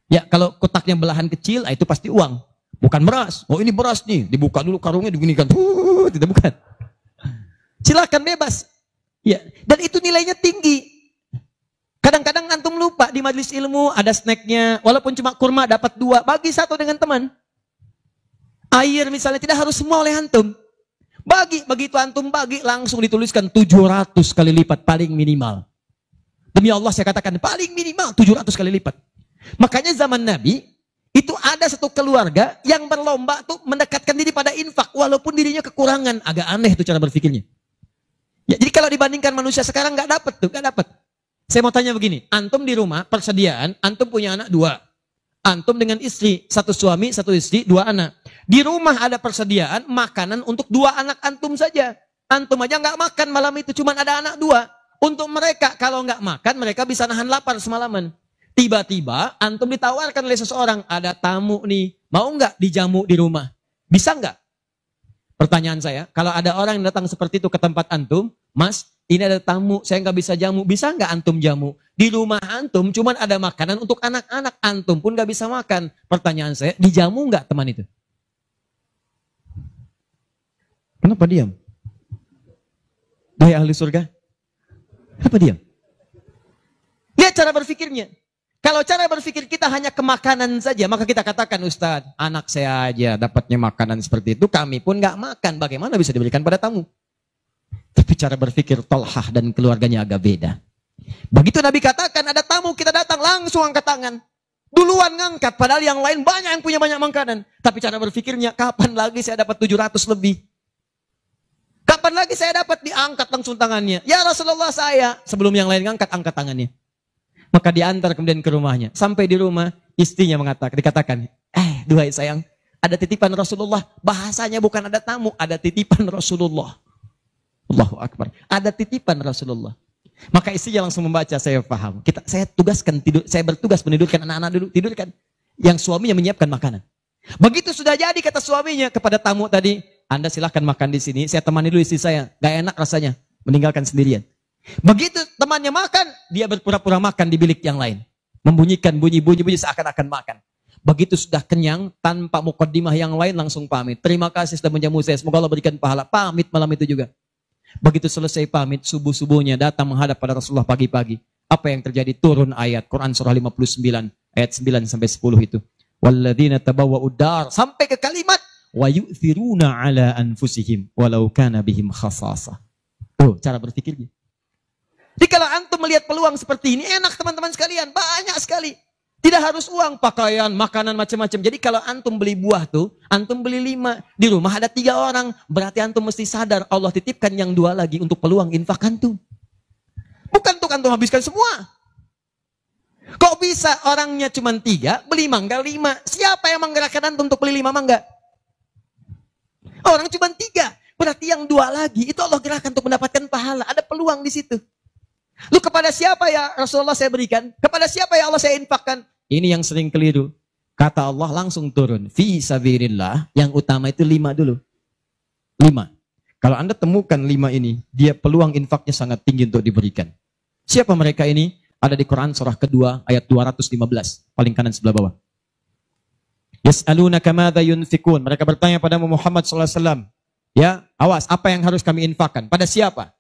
Speaker 1: Ya, kalau kotaknya belahan kecil, itu pasti uang. Bukan beras. Oh ini beras nih. Dibuka dulu karungnya, diginikan. Tidak bukan. Silakan bebas. Ya, dan itu nilainya tinggi. Kadang-kadang antum lupa di majelis ilmu ada snacknya. Walaupun cuma kurma dapat 2. Bagi 1 dengan teman. Air misalnya tidak harus semua oleh antum. Begitu antum bagi langsung dituliskan 700 kali lipat paling minimal. Demi Allah saya katakan paling minimal 700 kali lipat. Makanya zaman Nabi, itu ada satu keluarga yang berlomba tuh mendekatkan diri pada infak, walaupun dirinya kekurangan. Agak aneh tuh cara berpikirnya. Ya, jadi kalau dibandingkan manusia sekarang nggak dapat tuh, nggak dapat. Saya mau tanya begini, antum di rumah persediaan, antum punya anak 2. Antum dengan istri, 1 suami, 1 istri, 2 anak. Di rumah ada persediaan makanan untuk 2 anak antum saja. Antum aja nggak makan malam itu, cuma ada anak 2. Untuk mereka, kalau nggak makan, mereka bisa nahan lapar semalaman. Tiba-tiba antum ditawarkan oleh seseorang, ada tamu nih, mau nggak dijamu di rumah? Bisa nggak? Pertanyaan saya, kalau ada orang yang datang seperti itu ke tempat antum, Mas, ini ada tamu, saya nggak bisa jamu. Bisa nggak antum jamu? Di rumah antum cuman ada makanan untuk anak-anak, antum pun nggak bisa makan. Pertanyaan saya, dijamu nggak teman itu? Kenapa diam? Dari ahli surga? Kenapa diam? Lihat cara berpikirnya. Kalau cara berpikir kita hanya ke makanan saja, maka kita katakan, Ustadz, anak saya aja dapatnya makanan seperti itu, kami pun nggak makan. Bagaimana bisa diberikan pada tamu? Tapi cara berpikir Tolhah dan keluarganya agak beda. Begitu Nabi katakan ada tamu, kita datang langsung angkat tangan. Duluan ngangkat, padahal yang lain banyak yang punya banyak makanan. Tapi cara berpikirnya, kapan lagi saya dapat 700 lebih? Kapan lagi saya dapat diangkat langsung tangannya? Ya Rasulullah saya. Sebelum yang lain ngangkat, angkat tangannya. Maka diantar kemudian ke rumahnya. Sampai di rumah, istrinya dikatakan, duhai sayang, ada titipan Rasulullah. Bahasanya bukan ada tamu, ada titipan Rasulullah. Allahu Akbar. Ada titipan Rasulullah. Maka istrinya langsung membaca, saya paham. Saya bertugas menidurkan anak-anak dulu, tidurkan. Yang suaminya menyiapkan makanan. Begitu sudah jadi kata suaminya kepada tamu tadi, Anda silahkan makan di sini, saya temani dulu istri saya. Gak enak rasanya, meninggalkan sendirian. Begitu temannya makan, dia berpura-pura makan di bilik yang lain. Membunyikan bunyi-bunyi seakan-akan makan. Begitu sudah kenyang, tanpa mukaddimah yang lain langsung pamit. Terima kasih sudah menjamu saya, semoga Allah berikan pahala. Pamit malam itu juga. Begitu selesai pamit, subuh-subuhnya datang menghadap pada Rasulullah pagi-pagi. Apa yang terjadi? Turun ayat Quran surah 59 ayat 9 sampai 10 itu. Walladzina tabawwa'ud dar, sampai ke kalimat wa yu'thiruna ala anfusihim walau kana bihim khasasah. Tuh cara berpikirnya. Jadi kalau antum melihat peluang seperti ini, enak teman-teman sekalian, banyak sekali. Tidak harus uang, pakaian, makanan, macam-macam. Jadi kalau antum beli buah tuh, antum beli 5. Di rumah ada 3 orang. Berarti antum mesti sadar, Allah titipkan yang 2 lagi untuk peluang infak antum. Bukan untuk antum habiskan semua. Kok bisa orangnya cuma 3, beli mangga 5. Siapa yang menggerakkan antum untuk beli 5 mangga? Orang cuma 3. Berarti yang 2 lagi, itu Allah gerakkan untuk mendapatkan pahala. Ada peluang di situ. Lu kepada siapa ya Rasulullah saya berikan? Kepada siapa ya Allah saya infakkan? Ini yang sering keliru. Kata Allah langsung turun. Fi sabilillah. Yang utama itu 5 dulu. 5. Kalau Anda temukan 5 ini, dia peluang infaknya sangat tinggi untuk diberikan. Siapa mereka ini? Ada di Quran surah kedua ayat 215. Paling kanan sebelah bawah. Yas'alunaka madza yunfikun. Mereka bertanya pada Muhammad SAW. Ya, awas, apa yang harus kami infakkan? Pada siapa?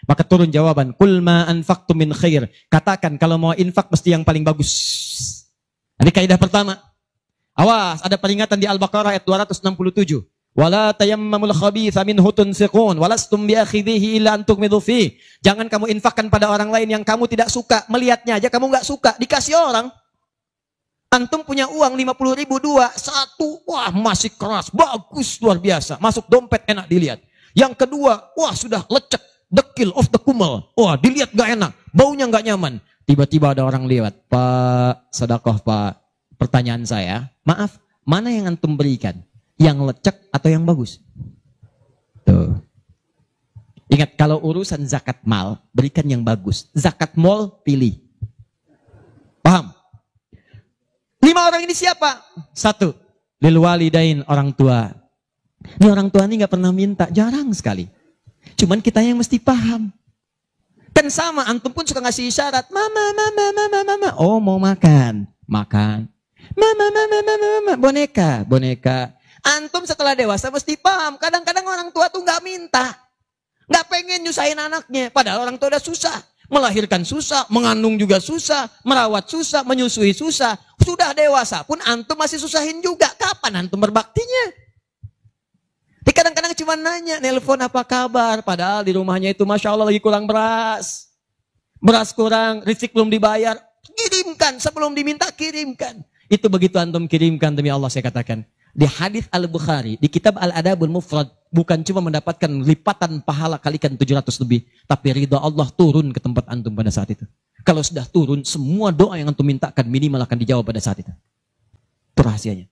Speaker 1: Maka turun jawaban, kul ma anfaqtum min khair. Katakan kalau mau infak mesti yang paling bagus. Ini kaidah pertama. Awas, ada peringatan di Al-Baqarah ayat 267. Wala tayammamul khabitha minhu tunfiqun walastum biakhidhihi illa an tughmidu fi. Jangan kamu infakkan pada orang lain yang kamu tidak suka. Melihatnya aja kamu enggak suka, dikasih orang. Antum punya uang 50.000 2, 1, wah masih keras, bagus, luar biasa. Masuk dompet enak dilihat. Yang kedua, wah sudah lecek. Dekil of the kumel. Wah, dilihat gak enak. Baunya gak nyaman. Tiba-tiba ada orang lewat. Pak, sedekah Pak. Pertanyaan saya, maaf, mana yang antum berikan? Yang lecek atau yang bagus? Tuh. Ingat, kalau urusan zakat mal, berikan yang bagus. Zakat mal, pilih. Paham? 5 orang ini siapa? 1. Lil walidain, orang tua. Ini orang tua ini gak pernah minta, jarang sekali. Cuman kita yang mesti paham. Kan sama, antum pun suka ngasih isyarat. Mama. Oh mau makan. Makan. Mama. Boneka. Antum setelah dewasa mesti paham. Kadang-kadang orang tua tuh gak minta. Gak pengen nyusahin anaknya. Padahal orang tua udah susah. Melahirkan susah, mengandung juga susah, merawat susah, menyusui susah. Sudah dewasa pun antum masih susahin juga. Kapan antum berbaktinya? Kadang-kadang cuma nanya, nelpon apa kabar. Padahal di rumahnya itu Masya Allah lagi kurang beras. Beras kurang, listrik belum dibayar. Kirimkan, sebelum diminta kirimkan. Itu begitu antum kirimkan demi Allah saya katakan. Di hadis Al-Bukhari, di kitab Al-Adabul Mufrad. Bukan cuma mendapatkan lipatan pahala kalikan 700 lebih. Tapi ridha Allah turun ke tempat antum pada saat itu. Kalau sudah turun, semua doa yang antum mintakan minimal akan dijawab pada saat itu. Itu rahasianya.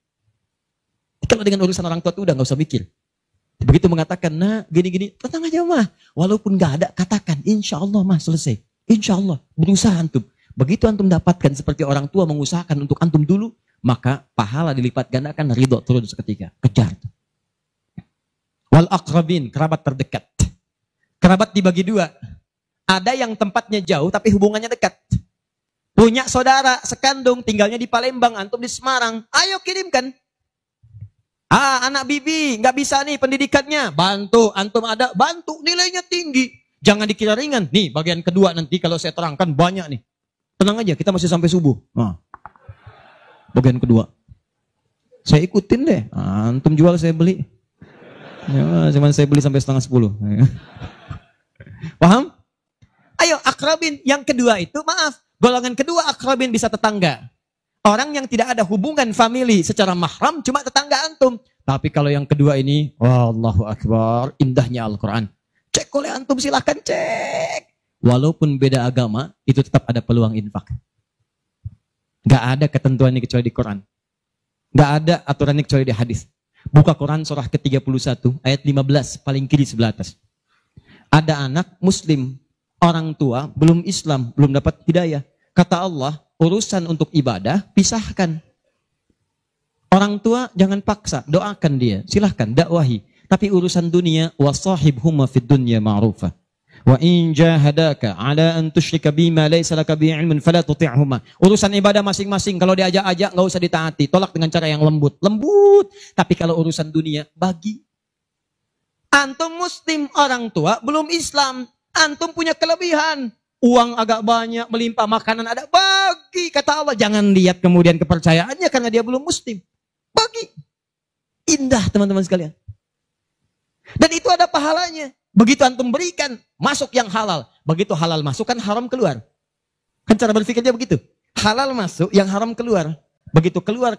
Speaker 1: Kalau dengan urusan orang tua itu udah gak usah mikir. Begitu mengatakan, nah gini-gini, tenang aja mah. Walaupun gak ada, katakan, insya Allah mah selesai. Insya Allah, berusaha antum. Begitu antum dapatkan seperti orang tua mengusahakan untuk antum dulu, maka pahala dilipat gandakan, ridho turun seketika. Kejar. Wal Al-aqrabin, kerabat terdekat. Kerabat dibagi dua. Ada yang tempatnya jauh tapi hubungannya dekat. Punya saudara sekandung tinggalnya di Palembang, antum di Semarang. Ayo kirimkan. Anak bibi nggak bisa nih pendidikannya. Bantu, antum ada, bantu, nilainya tinggi. Jangan dikira ringan. Nih bagian kedua nanti kalau saya terangkan banyak nih. Tenang aja, kita masih sampai subuh. Bagian kedua. Saya ikutin deh. Antum jual saya beli. Ya, cuman saya beli sampai 9:30. Paham? Ayo akrabin. Yang kedua itu maaf. Golongan kedua akrabin bisa tetangga. Orang yang tidak ada hubungan famili secara mahram cuma tetangga antum. Tapi kalau yang kedua ini, Allahu Akbar, indahnya Al-Quran. Cek oleh antum, silahkan cek. Walaupun beda agama, itu tetap ada peluang infak. Gak ada ketentuan ini kecuali di Quran. Gak ada aturan ini kecuali di hadis. Buka Quran surah ke-31 ayat 15 paling kiri sebelah atas. Ada anak muslim, orang tua belum Islam, belum dapat hidayah. Kata Allah, urusan untuk ibadah pisahkan. Orang tua jangan paksa, doakan dia, silahkan dakwahi. Tapi urusan dunia, wasahibhuma fid dunya ma'rufa. Wa in jahadaka ala an tusyrika bima laysa laka bihi ilmun fala tuti'huma. Urusan ibadah masing-masing, kalau diajak-ajak enggak usah ditaati, tolak dengan cara yang lembut. Lembut. Tapi kalau urusan dunia, bagi. Antum muslim, orang tua belum Islam, antum punya kelebihan. Uang agak banyak, melimpah, makanan ada, bagi. Kata Allah, jangan lihat kemudian kepercayaannya karena dia belum muslim. Bagi. Indah teman-teman sekalian. Dan itu ada pahalanya. Begitu antum berikan, masuk yang halal. Begitu halal masuk, kan haram keluar. Kan cara berpikirnya begitu. Halal masuk, yang haram keluar. Begitu keluar,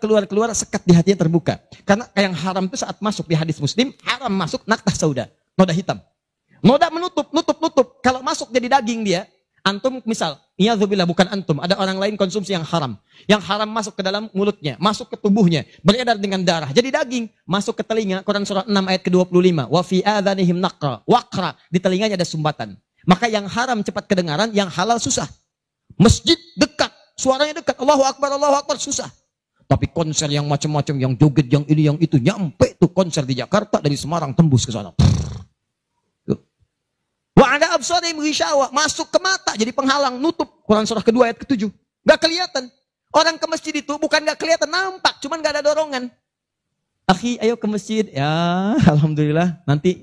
Speaker 1: sekat di hatinya terbuka. Karena yang haram itu saat masuk di hadis Muslim, haram masuk naktah sauda, noda hitam. Noda menutup. Kalau masuk jadi daging dia, antum misal, iyadzubillah bukan antum, ada orang lain konsumsi yang haram. Yang haram masuk ke dalam mulutnya, masuk ke tubuhnya, beredar dengan darah. Jadi daging, masuk ke telinga, Quran surah 6 ayat ke-25. Wa fi adhanihim naqra, waqra, di telinganya ada sumbatan. Maka yang haram cepat kedengaran, yang halal susah. Masjid dekat, suaranya dekat, Allahu Akbar, susah. Tapi konser yang macam-macam, yang joget, yang ini, yang itu, nyampe tuh konser di Jakarta, dari Semarang tembus ke sana. Wa ada absarihim ghishawa, masuk ke mata jadi penghalang, nutup. Quran surah kedua ayat ke-7. Gak kelihatan. Orang ke masjid itu bukan gak kelihatan, nampak, cuman gak ada dorongan. Akhi, ayo ke masjid. Ya, alhamdulillah, nanti.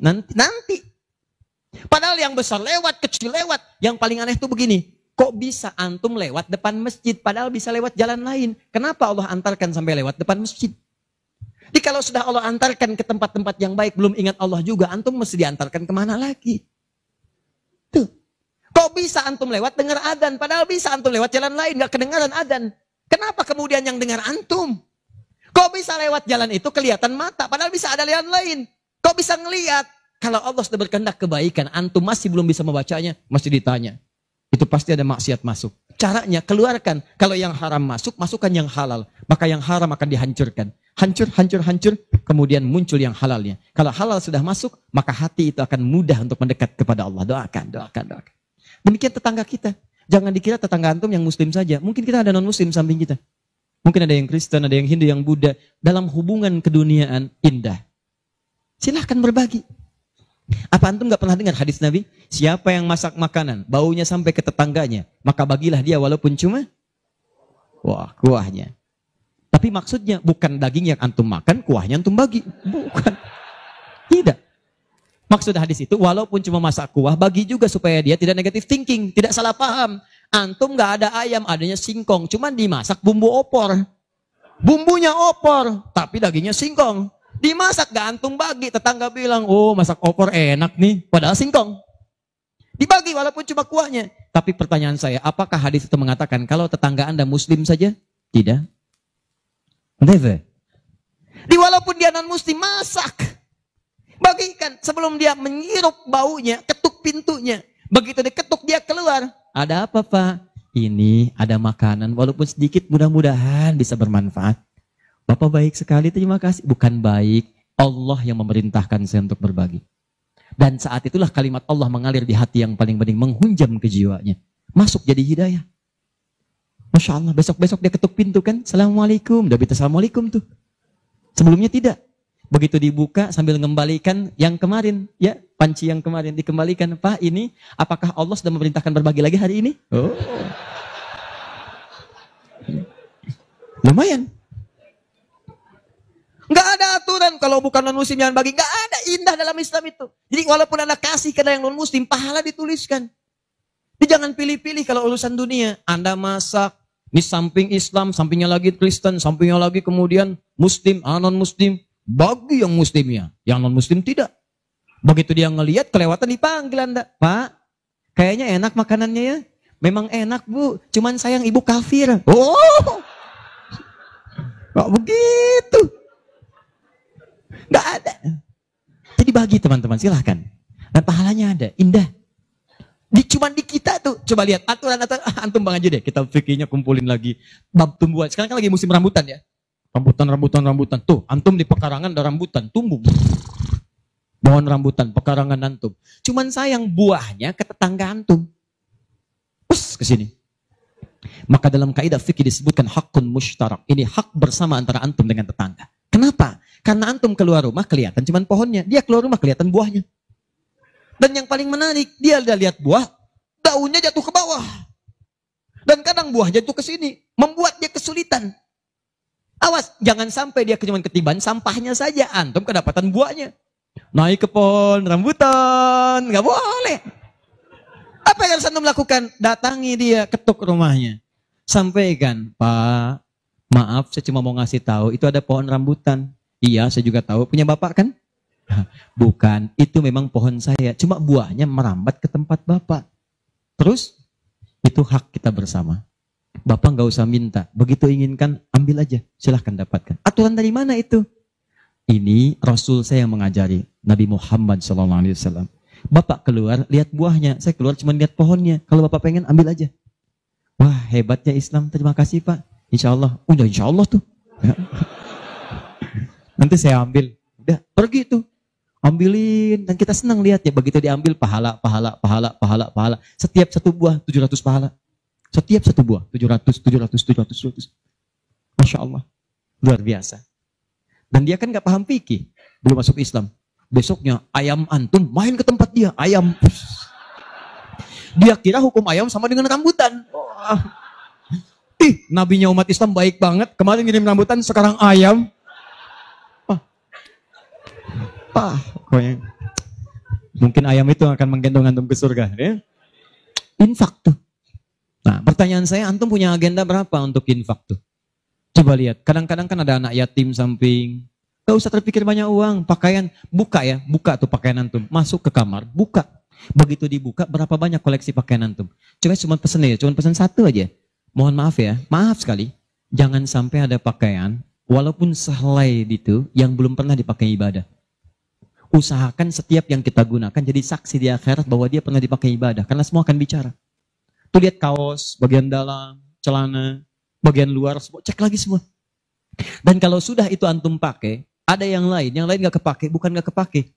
Speaker 1: Padahal yang besar lewat, kecil lewat. Yang paling aneh itu begini. Kok bisa antum lewat depan masjid padahal bisa lewat jalan lain? Kenapa Allah antarkan sampai lewat depan masjid? Jadi kalau sudah Allah antarkan ke tempat-tempat yang baik, belum ingat Allah juga, antum mesti diantarkan kemana lagi? Tuh. Kok bisa antum lewat dengar adzan, padahal bisa antum lewat jalan lain, gak kedengaran adzan. Kenapa kemudian yang dengar antum? Kok bisa lewat jalan itu kelihatan mata, padahal bisa ada jalan lain. Kok bisa ngelihat? Kalau Allah sudah berkehendak kebaikan, antum masih belum bisa membacanya, masih ditanya. Itu pasti ada maksiat masuk. Caranya keluarkan. Kalau yang haram masuk, masukkan yang halal. Maka yang haram akan dihancurkan. Hancur. Kemudian muncul yang halalnya. Kalau halal sudah masuk, maka hati itu akan mudah untuk mendekat kepada Allah. Doakan. Demikian tetangga kita. Jangan dikira tetangga antum yang muslim saja. Mungkin kita ada non-muslim samping kita. Mungkin ada yang Kristen, ada yang Hindu, yang Buddha. Dalam hubungan keduniaan indah. Silahkan berbagi. Apa antum gak pernah dengar hadis Nabi? Siapa yang masak makanan, baunya sampai ke tetangganya, maka bagilah dia walaupun cuma kuahnya. Tapi maksudnya bukan daging yang antum makan, kuahnya antum bagi. Bukan. Tidak. Maksud hadis itu walaupun cuma masak kuah, bagi juga supaya dia tidak negatif thinking, tidak salah paham. Antum gak ada ayam, adanya singkong, cuman dimasak bumbu opor. Bumbunya opor, tapi dagingnya singkong. Dimasak gak antum bagi, tetangga bilang, oh masak opor enak nih, padahal singkong. Dibagi walaupun cuma kuahnya. Tapi pertanyaan saya, apakah hadis itu mengatakan kalau tetangga anda muslim saja? Tidak. Never. Di walaupun dia non muslim, masak. Bagikan sebelum dia menghirup baunya, ketuk pintunya. Begitu diketuk dia keluar. Ada apa Pak? Ini ada makanan, walaupun sedikit mudah-mudahan bisa bermanfaat. Bapak baik sekali, terima kasih. Bukan baik, Allah yang memerintahkan saya untuk berbagi. Dan saat itulah kalimat Allah mengalir di hati yang paling bening, menghunjam ke jiwanya. Masuk jadi hidayah. Masya Allah, besok-besok dia ketuk pintu kan, Assalamualaikum. Udah minta Assalamualaikum tuh. Sebelumnya tidak. Begitu dibuka sambil mengembalikan yang kemarin, ya, panci yang kemarin dikembalikan. Pak, ini apakah Allah sudah memerintahkan berbagi lagi hari ini? Oh. Lumayan. Nggak ada aturan kalau bukan non muslim jangan bagi. Nggak ada, indah dalam Islam itu. Jadi walaupun Anda kasih ke yang non muslim, pahala dituliskan. Jadi jangan pilih-pilih kalau urusan dunia. Anda masak, ini samping Islam, sampingnya lagi Kristen, sampingnya lagi kemudian muslim, non muslim. Bagi yang muslimnya, yang non muslim tidak. Begitu dia ngelihat kelewatan dipanggil Anda. Pak, kayaknya enak makanannya ya. Memang enak Bu, cuman sayang ibu kafir. Oh, nggak begitu. Nggak ada. Jadi bagi teman-teman, silahkan. Dan pahalanya ada, indah. Cuman di kita tuh, coba lihat aturan antum bang aja deh. Kita fikirnya kumpulin lagi. Bab tumbuhan, sekarang kan lagi musim rambutan ya. Rambutan. Tuh, antum di pekarangan ada rambutan, tumbuh. Pohon rambutan, pekarangan antum. Cuman sayang buahnya ke tetangga antum. Pus, ke sini. Maka dalam kaidah fikih disebutkan hakun mushtarak. Ini hak bersama antara antum dengan tetangga. Kenapa? Karena antum keluar rumah kelihatan cuman pohonnya. Dia keluar rumah kelihatan buahnya. Dan yang paling menarik, dia udah lihat buah, daunnya jatuh ke bawah. Dan kadang buah jatuh ke sini, membuat dia kesulitan. Awas, jangan sampai dia cuma ketiban sampahnya saja, antum kedapatan buahnya. Naik ke pohon rambutan, nggak boleh. Apa yang harus antum lakukan? Datangi dia, ketuk rumahnya. Sampaikan, Pak, maaf saya cuma mau ngasih tahu, itu ada pohon rambutan. Iya, saya juga tahu, punya bapak kan? Bukan, itu memang pohon saya, cuma buahnya merambat ke tempat bapak. Terus, itu hak kita bersama. Bapak nggak usah minta, begitu inginkan ambil aja, silahkan dapatkan. Aturan dari mana itu? Ini Rasul saya yang mengajari, Nabi Muhammad SAW. Bapak keluar lihat buahnya, saya keluar cuma lihat pohonnya. Kalau bapak pengen ambil aja. Wah hebatnya Islam, terima kasih Pak. Insya Allah, udah insya Allah tuh. Ya. Nanti saya ambil, udah pergi tuh, ambilin dan kita senang lihat ya. Begitu diambil pahala. Setiap satu buah 700 pahala. Setiap satu buah, 700. Masya Allah. Luar biasa. Dan dia kan gak paham fikih. Belum masuk Islam. Besoknya ayam antum main ke tempat dia. Ayam. Dia kira hukum ayam sama dengan rambutan. Oh. Nabinya umat Islam baik banget. Kemarin ngirim rambutan, sekarang ayam. Pokoknya. Mungkin ayam itu akan menggendong antum ke surga. Ya? Infak tuh. Nah, pertanyaan saya, antum punya agenda berapa untuk infak tuh? Coba lihat, kadang-kadang kan ada anak yatim samping. Gak usah terpikir banyak uang, pakaian, buka tuh pakaian antum. Masuk ke kamar, buka. Begitu dibuka, berapa banyak koleksi pakaian antum? Coba cuma pesen satu aja. Mohon maaf ya, maaf sekali. Jangan sampai ada pakaian, walaupun sehelai itu, yang belum pernah dipakai ibadah. Usahakan setiap yang kita gunakan jadi saksi di akhirat bahwa dia pernah dipakai ibadah. Karena semua akan bicara. Tuh lihat kaos, bagian dalam, celana, bagian luar, cek lagi semua. Dan kalau sudah itu antum pakai, ada yang lain gak kepake, bukan gak kepake.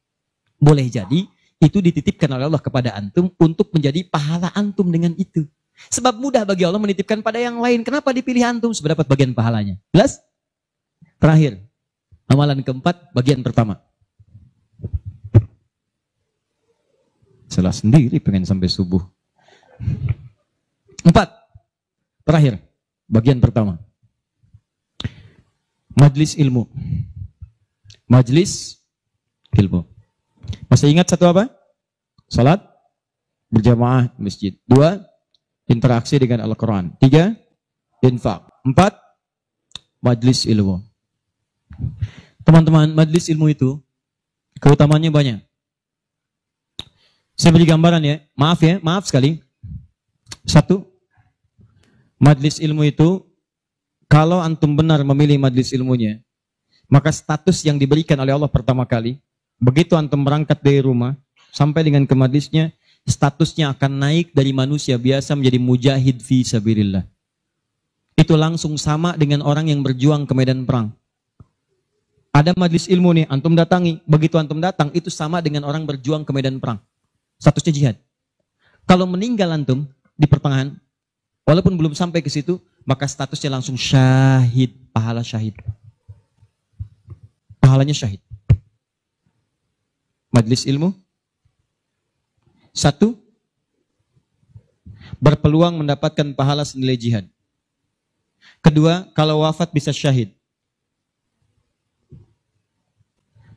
Speaker 1: Boleh jadi, itu dititipkan oleh Allah kepada antum untuk menjadi pahala antum dengan itu. Sebab mudah bagi Allah menitipkan pada yang lain. Kenapa dipilih antum? Supaya dapat bagian pahalanya. Jelas? Terakhir, amalan keempat, bagian pertama. Salah sendiri pengen sampai subuh. 4. Terakhir, bagian pertama. Majlis ilmu. Majlis ilmu. Masih ingat satu apa? Salat berjamaah di masjid. 2. Interaksi dengan Al-Quran. 3. Infak. 4. Majlis ilmu. Teman-teman, majlis ilmu itu keutamaannya banyak. Saya beri gambaran ya, maaf sekali. 1. Majlis ilmu itu, kalau antum benar memilih majlis ilmunya, maka status yang diberikan oleh Allah pertama kali, begitu antum berangkat dari rumah, sampai dengan ke majlisnya, statusnya akan naik dari manusia biasa menjadi mujahid fi sabilillah. Itu langsung sama dengan orang yang berjuang ke medan perang. Ada majlis ilmu nih, antum datangi, begitu antum datang, itu sama dengan orang berjuang ke medan perang. Statusnya jihad. Kalau meninggal antum di pertengahan, walaupun belum sampai ke situ, maka statusnya langsung syahid, pahala syahid. Pahalanya syahid. Majelis ilmu. Satu, berpeluang mendapatkan pahala senilai jihad. Kedua, kalau wafat bisa syahid.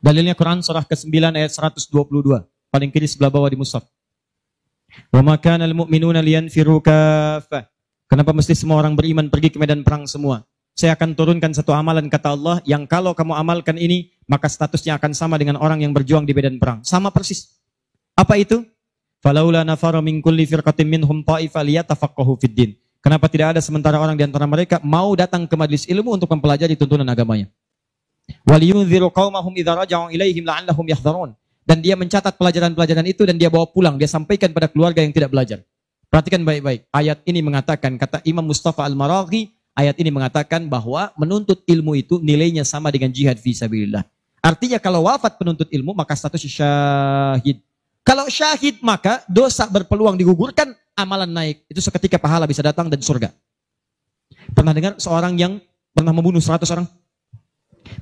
Speaker 1: Dalilnya Quran surah ke-9 ayat 122. Paling kiri sebelah bawah di mushaf. Wa ma kana al-mu'minuna liyanfiru kaffah. Kenapa mesti semua orang beriman pergi ke medan perang semua? Saya akan turunkan satu amalan kata Allah yang kalau kamu amalkan ini, maka statusnya akan sama dengan orang yang berjuang di medan perang. Sama persis. Apa itu? Falaula nafara min kulli firqatin minhum ta'ifah liyatafaqahu fid din. Kenapa tidak ada sementara orang di antara mereka mau datang ke majelis ilmu untuk mempelajari tuntunan agamanya? Waliyunziru qaumahum idza raja'u ilaihim la'allahum yahdharun. Dan dia mencatat pelajaran-pelajaran itu dan dia bawa pulang, dia sampaikan pada keluarga yang tidak belajar. Perhatikan baik-baik. Ayat ini mengatakan, kata Imam Mustafa Al-Maraghi, ayat ini mengatakan bahwa menuntut ilmu itu nilainya sama dengan jihad fi sabilillah. Artinya kalau wafat penuntut ilmu maka statusnya syahid. Kalau syahid maka dosa berpeluang digugurkan, amalan naik. Itu seketika pahala bisa datang dan surga. Pernah dengar seorang yang pernah membunuh 100 orang?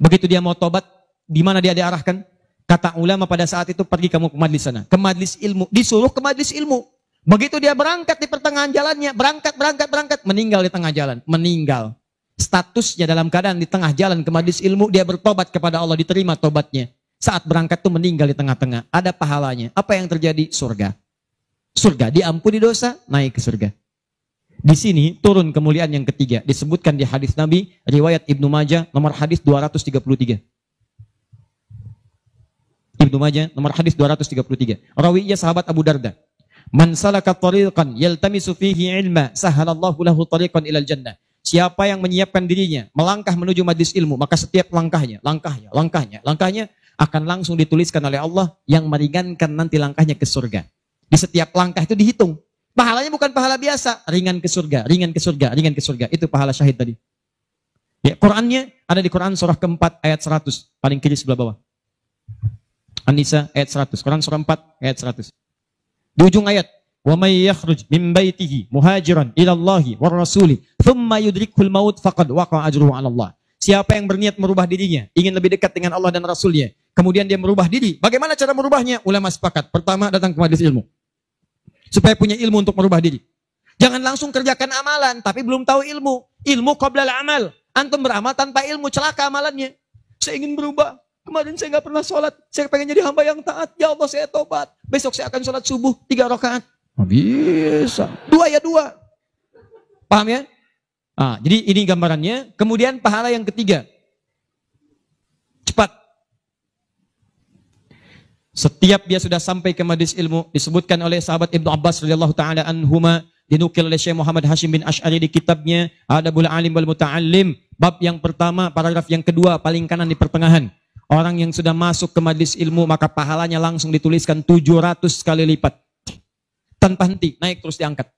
Speaker 1: Begitu dia mau tobat, di mana dia diarahkan? Kata ulama pada saat itu, pergi kamu ke majlis sana. Ke majlis ilmu. Disuruh ke majlis ilmu. Begitu dia berangkat di pertengahan jalannya, berangkat, meninggal di tengah jalan. Meninggal. Statusnya dalam keadaan di tengah jalan ke majlis ilmu, dia bertobat kepada Allah, diterima tobatnya. Saat berangkat tuh meninggal di tengah-tengah. Ada pahalanya. Apa yang terjadi? Surga. Surga. Diampuni dosa, naik ke surga. Di sini turun kemuliaan yang ketiga. Disebutkan di hadis Nabi, riwayat Ibnu Majah, nomor hadis 233. Ibnu Majah, nomor hadis 233. Rawinya sahabat Abu Darda. Man salaka tariqan yaltamisu fihi ilma, sahalallahu lahu tariqan ilal jannah. Siapa yang menyiapkan dirinya, melangkah menuju majlis ilmu, maka setiap langkahnya akan langsung dituliskan oleh Allah yang meringankan nanti langkahnya ke surga. Di setiap langkah itu dihitung. Pahalanya bukan pahala biasa, ringan ke surga, ringan ke surga, ringan ke surga. Itu pahala syahid tadi. Ya, Qurannya ada di Quran surah keempat ayat 100, paling kiri sebelah bawah. An-Nisa ayat 100, Quran surah 4 ayat 100. Di ujung ayat, wa may yakhruj min baitihi muhajiran ila Allahi war rasuli thumma yudrikul maut faqad waqa'a ajruhu 'ala Allah. Siapa yang berniat merubah dirinya, ingin lebih dekat dengan Allah dan Rasulnya, kemudian dia merubah diri. Bagaimana cara merubahnya? Ulama sepakat. Pertama, datang ke majelis ilmu. Supaya punya ilmu untuk merubah diri. Jangan langsung kerjakan amalan, tapi belum tahu ilmu. Ilmu qoblal amal. Antum beramal tanpa ilmu, celaka amalannya. Saya ingin berubah. Kemarin saya nggak pernah sholat. Saya pengen jadi hamba yang taat. Ya Allah, saya tobat. Besok saya akan sholat subuh 3 rakaat. Oh, bisa. 2 ya 2. Paham ya? Jadi ini gambarannya. Kemudian pahala yang ketiga. Cepat. Setiap dia sudah sampai ke majelis ilmu, disebutkan oleh sahabat Ibnu Abbas radhiyallahu taala anhuma, dinukil oleh Syekh Muhammad Hashim bin Asy'ari di kitabnya Adabul Alim wal Muta'allim, bab yang pertama, paragraf yang kedua, paling kanan di pertengahan. Orang yang sudah masuk ke majelis ilmu maka pahalanya langsung dituliskan 700 kali lipat. Tanpa henti, naik terus diangkat.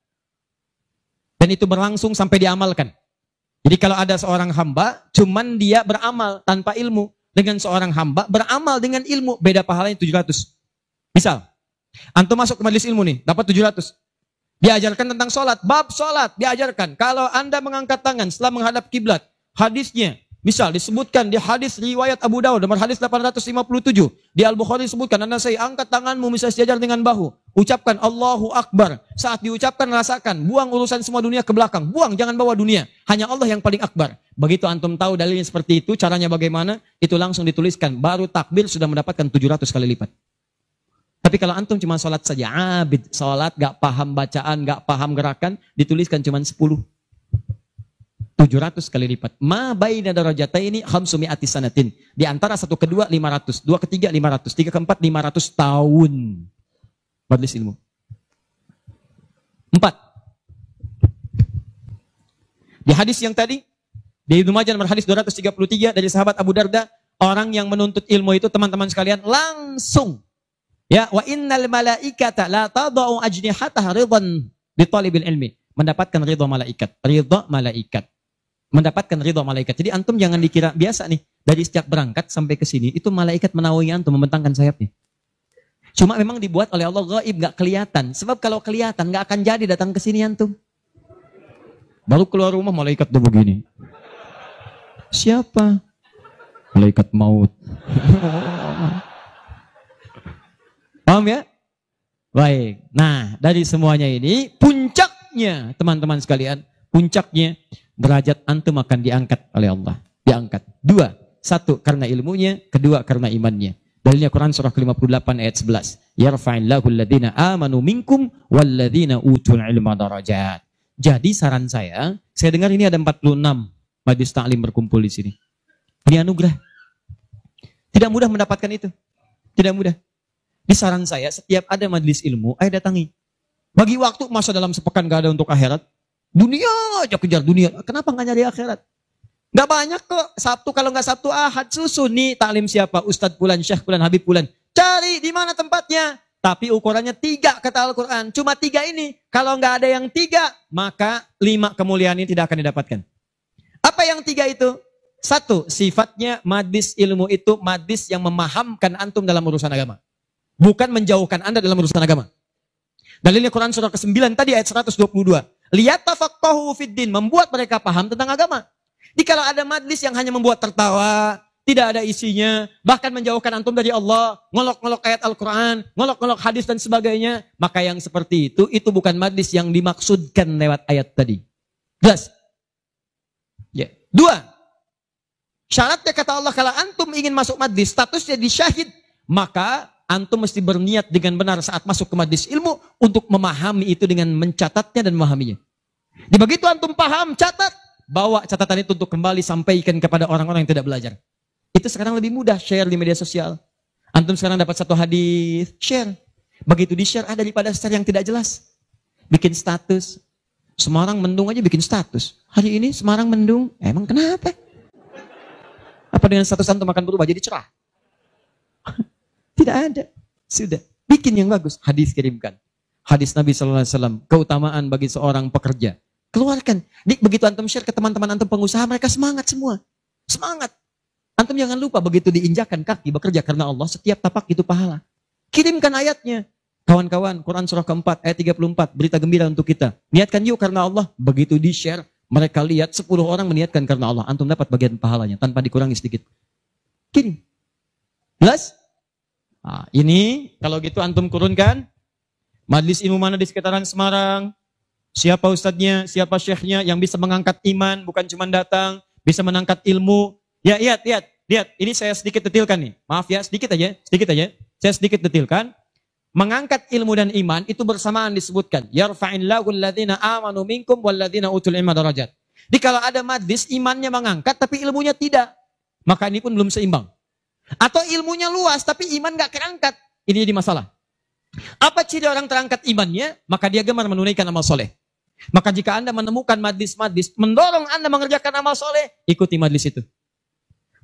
Speaker 1: Dan itu berlangsung sampai diamalkan. Jadi kalau ada seorang hamba, cuman dia beramal tanpa ilmu. Dengan seorang hamba, beramal dengan ilmu, beda pahalanya 700. Misal, antum masuk ke majelis ilmu nih, dapat 700. Diajarkan tentang sholat, bab sholat, diajarkan. Kalau anda mengangkat tangan setelah menghadap kiblat, hadisnya, misal disebutkan di hadis riwayat Abu Dawud, nomor hadis 857. Di Al-Bukhari disebutkan, anda saya angkat tanganmu, misal sejajar dengan bahu. Ucapkan Allahu Akbar. Saat diucapkan rasakan, buang urusan semua dunia ke belakang. Buang, jangan bawa dunia. Hanya Allah yang paling akbar. Begitu antum tahu dalilnya seperti itu, caranya bagaimana, itu langsung dituliskan. Baru takbir sudah mendapatkan 700 kali lipat. Tapi kalau antum cuma sholat saja, abid, sholat, gak paham bacaan, gak paham gerakan, dituliskan cuma 10. 700 kali lipat. Ma baina darajataini khamsumi'ati sanatin. Di antara satu kedua 500, dua ketiga 500, tiga keempat 500 tahun. Majelis ilmu. 4. Di hadis yang tadi, di Ibnu Majah nomor hadis 233 dari sahabat Abu Darda, orang yang menuntut ilmu itu teman-teman sekalian langsung, ya, wa innal malaikata la tadau ajnihataha ridwan li talibil ilmi, mendapatkan ridha malaikat, ridha malaikat. Mendapatkan ridha malaikat. Jadi antum jangan dikira biasa nih, dari sejak berangkat sampai ke sini itu malaikat menaungi antum, membentangkan sayapnya. Cuma memang dibuat oleh Allah gaib, gak kelihatan. Sebab kalau kelihatan gak akan jadi datang ke sini antum. Baru keluar rumah malaikat udah begini. Siapa? Malaikat maut. Paham ya? Baik. Nah, dari semuanya ini puncaknya teman-teman sekalian, puncaknya derajat antum akan diangkat oleh Allah. Diangkat. Dua. Satu karena ilmunya, kedua karena imannya. Dalilnya Quran surah ke-58 ayat 11. Yarfa'illahu alladhina amanu minkum walladhina utul ilma darajat. Jadi saran saya dengar ini ada 46 majlis taklim berkumpul di sini. Ini anugerah. Tidak mudah mendapatkan itu. Tidak mudah. Di saran saya, setiap ada majlis ilmu, ayo datangi. Bagi waktu masa dalam sepekan gak ada untuk akhirat. Dunia aja kejar dunia. Kenapa gak nyari akhirat? Gak banyak kok. Sabtu kalau gak Sabtu Ahad susun. Nih taklim siapa? Ustadz Pulan, Syekh Pulan, Habib Pulan. Cari di mana tempatnya. Tapi ukurannya 3 kata Al-Quran. Cuma 3 ini. Kalau gak ada yang 3, maka 5 kemuliaan ini tidak akan didapatkan. Apa yang 3 itu? 1, sifatnya majlis ilmu itu majlis yang memahamkan antum dalam urusan agama. Bukan menjauhkan anda dalam urusan agama. Dalilnya Quran surah ke-9 tadi ayat 122. Liyatafaqahu fiddin, membuat mereka paham tentang agama. Jadi kalau ada majlis yang hanya membuat tertawa, tidak ada isinya, bahkan menjauhkan antum dari Allah, ngolok-ngolok ayat Al-Quran, ngolok-ngolok hadis dan sebagainya, maka yang seperti itu bukan majlis yang dimaksudkan lewat ayat tadi. Jelas? Ya. 2. Syaratnya kata Allah, kalau antum ingin masuk majlis, statusnya di syahid, maka antum mesti berniat dengan benar saat masuk ke majlis ilmu untuk memahami itu dengan mencatatnya dan memahaminya. Di begitu antum paham, catat, bawa catatan itu untuk kembali sampaikan kepada orang-orang yang tidak belajar. Itu sekarang lebih mudah, share di media sosial. Antum sekarang dapat satu hadis, share. Begitu di-share ada daripada share yang tidak jelas. Bikin status. Semarang mendung aja bikin status. Hari ini Semarang mendung, emang kenapa? Apa dengan status antum akan berubah jadi cerah? Tidak ada. Sudah. Bikin yang bagus. Hadis kirimkan. Hadis Nabi SAW. Keutamaan bagi seorang pekerja. Keluarkan. Begitu antum share ke teman-teman antum pengusaha, mereka semangat semua. Semangat. Antum jangan lupa begitu diinjakan kaki bekerja karena Allah, setiap tapak itu pahala. Kirimkan ayatnya. Kawan-kawan, Quran surah keempat, ayat 34. Berita gembira untuk kita. Niatkan yuk karena Allah. Begitu di-share, mereka lihat 10 orang meniatkan karena Allah. Antum dapat bagian pahalanya tanpa dikurangi sedikit. Kirim. Jelas? Nah, ini kalau gitu antum kurunkan majlis ilmu mana di sekitaran Semarang, siapa ustadznya, siapa syekhnya yang bisa mengangkat iman, bukan cuma datang, bisa mengangkat ilmu. Ya, lihat. Ini saya sedikit detilkan nih. Maaf ya, sedikit aja. Saya sedikit detilkan. Mengangkat ilmu dan iman itu bersamaan disebutkan. Yarfa'illahu alladhina amanu minkum walladhina utul ilma darajat. Jadi kalau ada majlis imannya mengangkat tapi ilmunya tidak, maka ini pun belum seimbang. Atau ilmunya luas tapi iman gak terangkat. Ini jadi masalah. Apa ciri orang terangkat imannya? Maka dia gemar menunaikan amal soleh. Maka jika anda menemukan majlis-majlis mendorong anda mengerjakan amal soleh, ikuti majlis itu.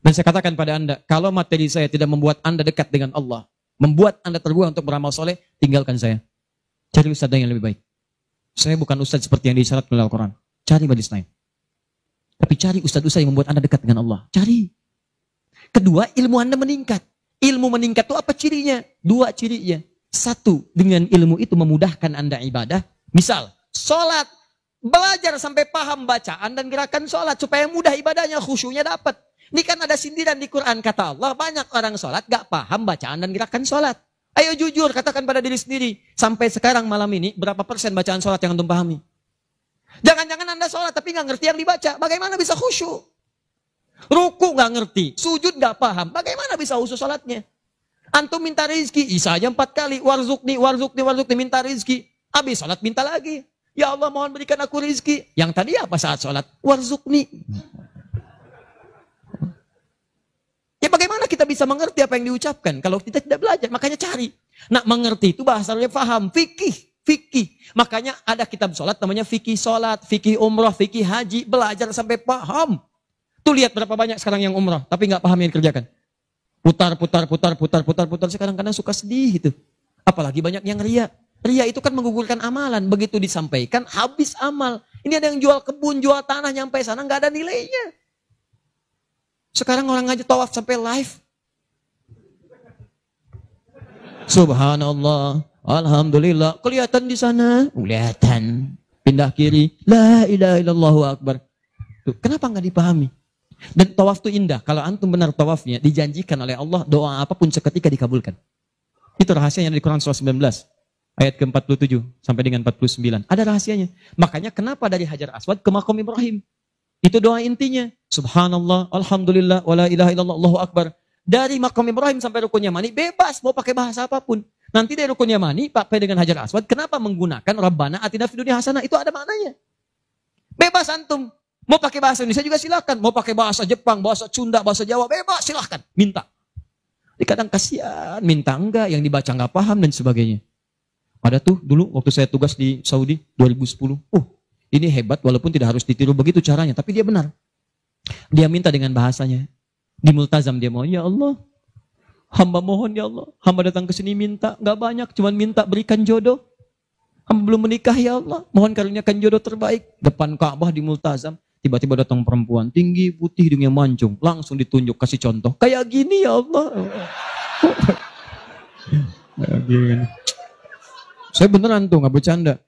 Speaker 1: Dan saya katakan pada anda, kalau materi saya tidak membuat anda dekat dengan Allah, membuat anda terbuka untuk beramal soleh, tinggalkan saya. Cari ustadz yang lebih baik. Saya bukan ustadz seperti yang disyarat oleh Al-Quran. Cari majlis lain. Tapi cari ustadz-ustadz yang membuat anda dekat dengan Allah. Cari. Kedua, ilmu anda meningkat. Ilmu meningkat itu apa cirinya? 2 cirinya. 1, dengan ilmu itu memudahkan anda ibadah. Misal, sholat. Belajar sampai paham bacaan dan gerakan sholat. Supaya mudah ibadahnya, khusyunya dapat. Ini kan ada sindiran di Quran. Kata Allah, banyak orang sholat gak paham bacaan dan gerakan sholat. Ayo jujur, katakan pada diri sendiri. Sampai sekarang malam ini, berapa persen bacaan sholat yang antum pahami? Jangan-jangan anda sholat tapi gak ngerti yang dibaca. Bagaimana bisa khusyuk? Ruku gak ngerti, sujud gak paham, bagaimana bisa khusyuk sholatnya? Antum minta rezeki, isa aja 4 kali, warzukni, minta rezeki. Habis sholat minta lagi. Ya Allah mohon berikan aku rezeki. Yang tadi apa saat sholat? Warzukni. Ya bagaimana kita bisa mengerti apa yang diucapkan kalau kita tidak belajar? Makanya cari. Nah mengerti itu bahasanya paham, fikih. Makanya ada kitab sholat namanya fikih sholat, fikih umroh, fikih haji. Belajar sampai paham. Tuh lihat berapa banyak sekarang yang umrah, tapi nggak paham yang dikerjakan. Putar. Sekarang kadang suka sedih itu. Apalagi banyak yang ria. Ria itu kan menggugurkan amalan. Begitu disampaikan, habis amal. Ini ada yang jual kebun, jual tanah, nyampe sana nggak ada nilainya. Sekarang orang aja tawaf sampai live. Subhanallah, alhamdulillah. Kelihatan di sana, kelihatan. Pindah kiri, la ilaha illallahu akbar. Tuh, kenapa nggak dipahami? Dan tawaf itu indah. Kalau antum benar tawafnya, dijanjikan oleh Allah, doa apapun seketika dikabulkan. Itu rahasianya di Quran surah 19. Ayat ke-47 sampai dengan 49. Ada rahasianya. Makanya kenapa dari Hajar Aswad ke Maqam Ibrahim? Itu doa intinya. Subhanallah, Alhamdulillah, wala ilaha illallah, Allahu Akbar. Dari Maqam Ibrahim sampai Rukun Yamani, bebas mau pakai bahasa apapun. Nanti dari Rukun Yamani, pakai dengan Hajar Aswad, kenapa menggunakan Rabbana Atina Fid Dunya Hasanah? Itu ada maknanya. Bebas antum. Mau pakai bahasa Indonesia juga silakan. Mau pakai bahasa Jepang, bahasa Sunda, bahasa Jawa, bebas silakan. Minta. Kadang kasihan, minta enggak, yang dibaca enggak paham dan sebagainya. Ada tuh dulu waktu saya tugas di Saudi 2010. Ini hebat walaupun tidak harus ditiru begitu caranya, tapi dia benar. Dia minta dengan bahasanya. Di multazam dia mau, ya Allah, hamba mohon ya Allah, hamba datang ke sini minta, enggak banyak, cuman minta berikan jodoh. Hamba belum menikah ya Allah, mohon karuniakan jodoh terbaik. Depan Ka'bah di multazam, tiba-tiba datang perempuan tinggi, putih, hidungnya mancung, langsung ditunjuk kasih contoh. Kayak gini ya Allah. Kayak gini. Saya beneran tuh, nggak bercanda.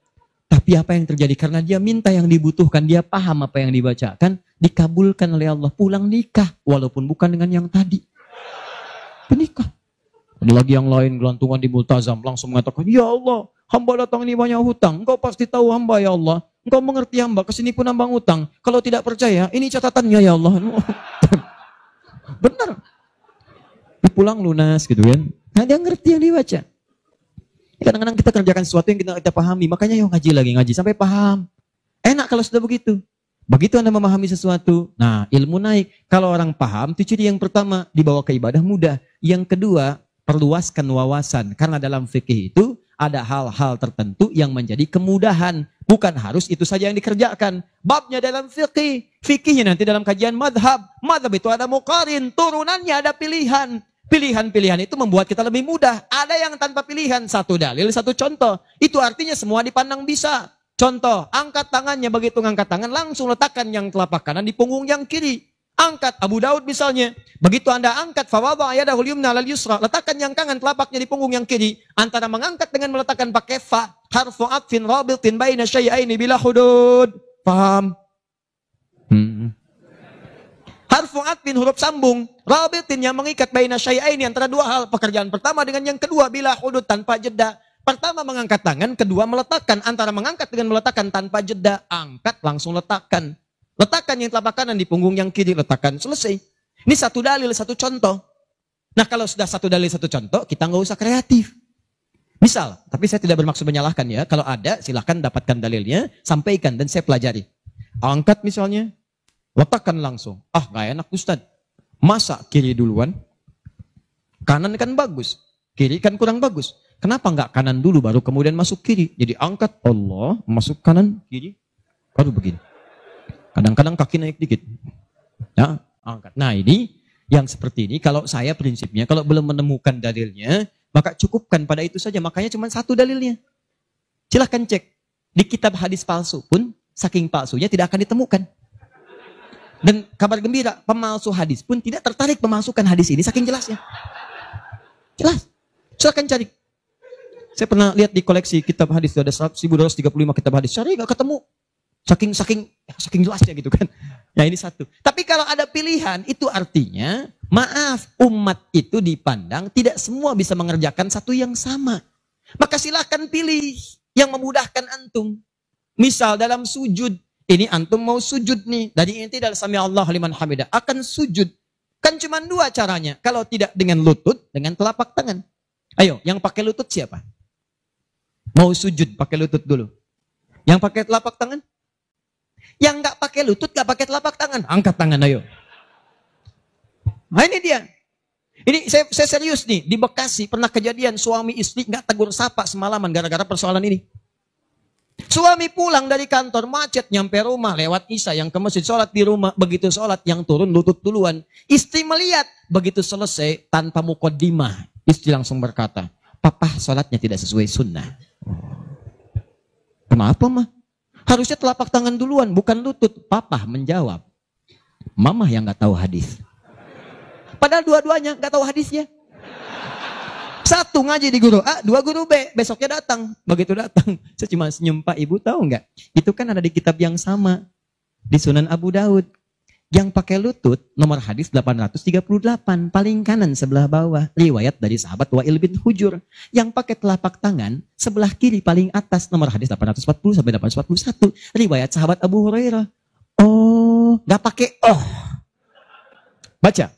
Speaker 1: Tapi apa yang terjadi? Karena dia minta yang dibutuhkan, dia paham apa yang dibacakan, dikabulkan oleh Allah. Pulang nikah, walaupun bukan dengan yang tadi. Menikah. Ada lagi yang lain, gelantungan di multazam, langsung mengatakan, ya Allah, hamba datang ini banyak hutang. Engkau pasti tahu hamba ya Allah. Engkau mengerti hamba, kesini pun hamba ngutang. Kalau tidak percaya, ini catatannya ya Allah. Benar. Pulang lunas gitu kan. Nah, dia ngerti yang dibaca. Kadang-kadang kita kerjakan sesuatu yang kita pahami. Makanya yuk ngaji lagi, ngaji sampai paham. Enak kalau sudah begitu. Begitu Anda memahami sesuatu, nah ilmu naik. Kalau orang paham, itu ciri yang pertama, dibawa ke ibadah mudah. Yang kedua, perluaskan wawasan. Karena dalam fikih itu, ada hal-hal tertentu yang menjadi kemudahan. Bukan harus itu saja yang dikerjakan. Babnya dalam fikih. Fikihnya nanti dalam kajian madhab. Madhab itu ada muqarin, turunannya ada pilihan. Pilihan-pilihan itu membuat kita lebih mudah. Ada yang tanpa pilihan, satu dalil, satu contoh. Itu artinya semua dipandang bisa. Contoh, angkat tangannya, begitu ngangkat tangan, langsung letakkan yang telapak kanan di punggung yang kiri. Angkat, Abu Daud misalnya. Begitu Anda angkat, fawadha yadahul yumna lal yusra, letakkan yang kanan telapaknya di punggung yang kiri. Antara mengangkat dengan meletakkan pakai fa, harfu atfin rabitin baina syai'aini bila hudud. Paham? Harfu atfin huruf sambung, rabitin yang mengikat baina syai'aini antara dua hal. Pekerjaan pertama dengan yang kedua bila hudud tanpa jeda. Pertama mengangkat tangan, kedua meletakkan. Antara mengangkat dengan meletakkan tanpa jeda, angkat langsung letakkan. Letakkan yang telapak kanan di punggung yang kiri, letakkan, selesai. Ini satu dalil, satu contoh. Nah kalau sudah satu dalil, satu contoh, kita nggak usah kreatif. Misal, tapi saya tidak bermaksud menyalahkan ya. Kalau ada, silahkan dapatkan dalilnya, sampaikan dan saya pelajari. Angkat misalnya, letakkan langsung. Gak enak Ustaz. Masa kiri duluan? Kanan kan bagus. Kiri kan kurang bagus. Kenapa nggak kanan dulu baru kemudian masuk kiri? Jadi angkat Allah, masuk kanan, kiri, baru begini. Kadang-kadang kaki naik dikit. Ya, angkat. Nah ini, yang seperti ini, kalau saya prinsipnya, kalau belum menemukan dalilnya, maka cukupkan pada itu saja. Makanya cuma satu dalilnya. Silahkan cek. Di kitab hadis palsu pun, saking palsunya tidak akan ditemukan. Dan kabar gembira, pemalsu hadis pun tidak tertarik memasukkan hadis ini saking jelasnya. Jelas. Silahkan cari. Saya pernah lihat di koleksi kitab hadis, ada 1235 kitab hadis. Cari nggak ketemu. Saking jelasnya gitu kan. Ya ini satu. Tapi kalau ada pilihan, itu artinya, maaf, umat itu dipandang tidak semua bisa mengerjakan satu yang sama. Maka silahkan pilih yang memudahkan antum. Misal dalam sujud, ini antum mau sujud nih, dari inti dalam sami Allah liman hamidah, akan sujud. Kan cuma dua caranya. Kalau tidak dengan lutut, dengan telapak tangan. Ayo, yang pakai lutut siapa? Mau sujud pakai lutut dulu. Yang pakai telapak tangan? Yang nggak pakai lutut, nggak pakai telapak tangan, angkat tangan ayo. Nah ini dia. Ini saya serius nih, di Bekasi pernah kejadian suami istri nggak tegur sapa semalaman gara-gara persoalan ini. Suami pulang dari kantor macet nyampe rumah lewat isya, yang ke masjid sholat di rumah, begitu sholat yang turun lutut duluan. Istri melihat, begitu selesai tanpa muqaddimah, istri langsung berkata, papa sholatnya tidak sesuai sunnah. Kenapa mah? Harusnya telapak tangan duluan, bukan lutut. Papa menjawab, mama yang nggak tahu hadis. Padahal dua-duanya nggak tahu hadisnya. Satu ngaji di guru A, dua guru B. Besoknya datang. Begitu datang, saya cuma senyum, Pak Ibu tahu nggak? Itu kan ada di kitab yang sama. Di Sunan Abu Daud. Yang pakai lutut, nomor hadis 838, paling kanan sebelah bawah. Riwayat dari sahabat Wa'il bin Hujur. Yang pakai telapak tangan, sebelah kiri paling atas, nomor hadis 840 sampai 841. Riwayat sahabat Abu Hurairah. Oh, nggak pakai oh. Baca.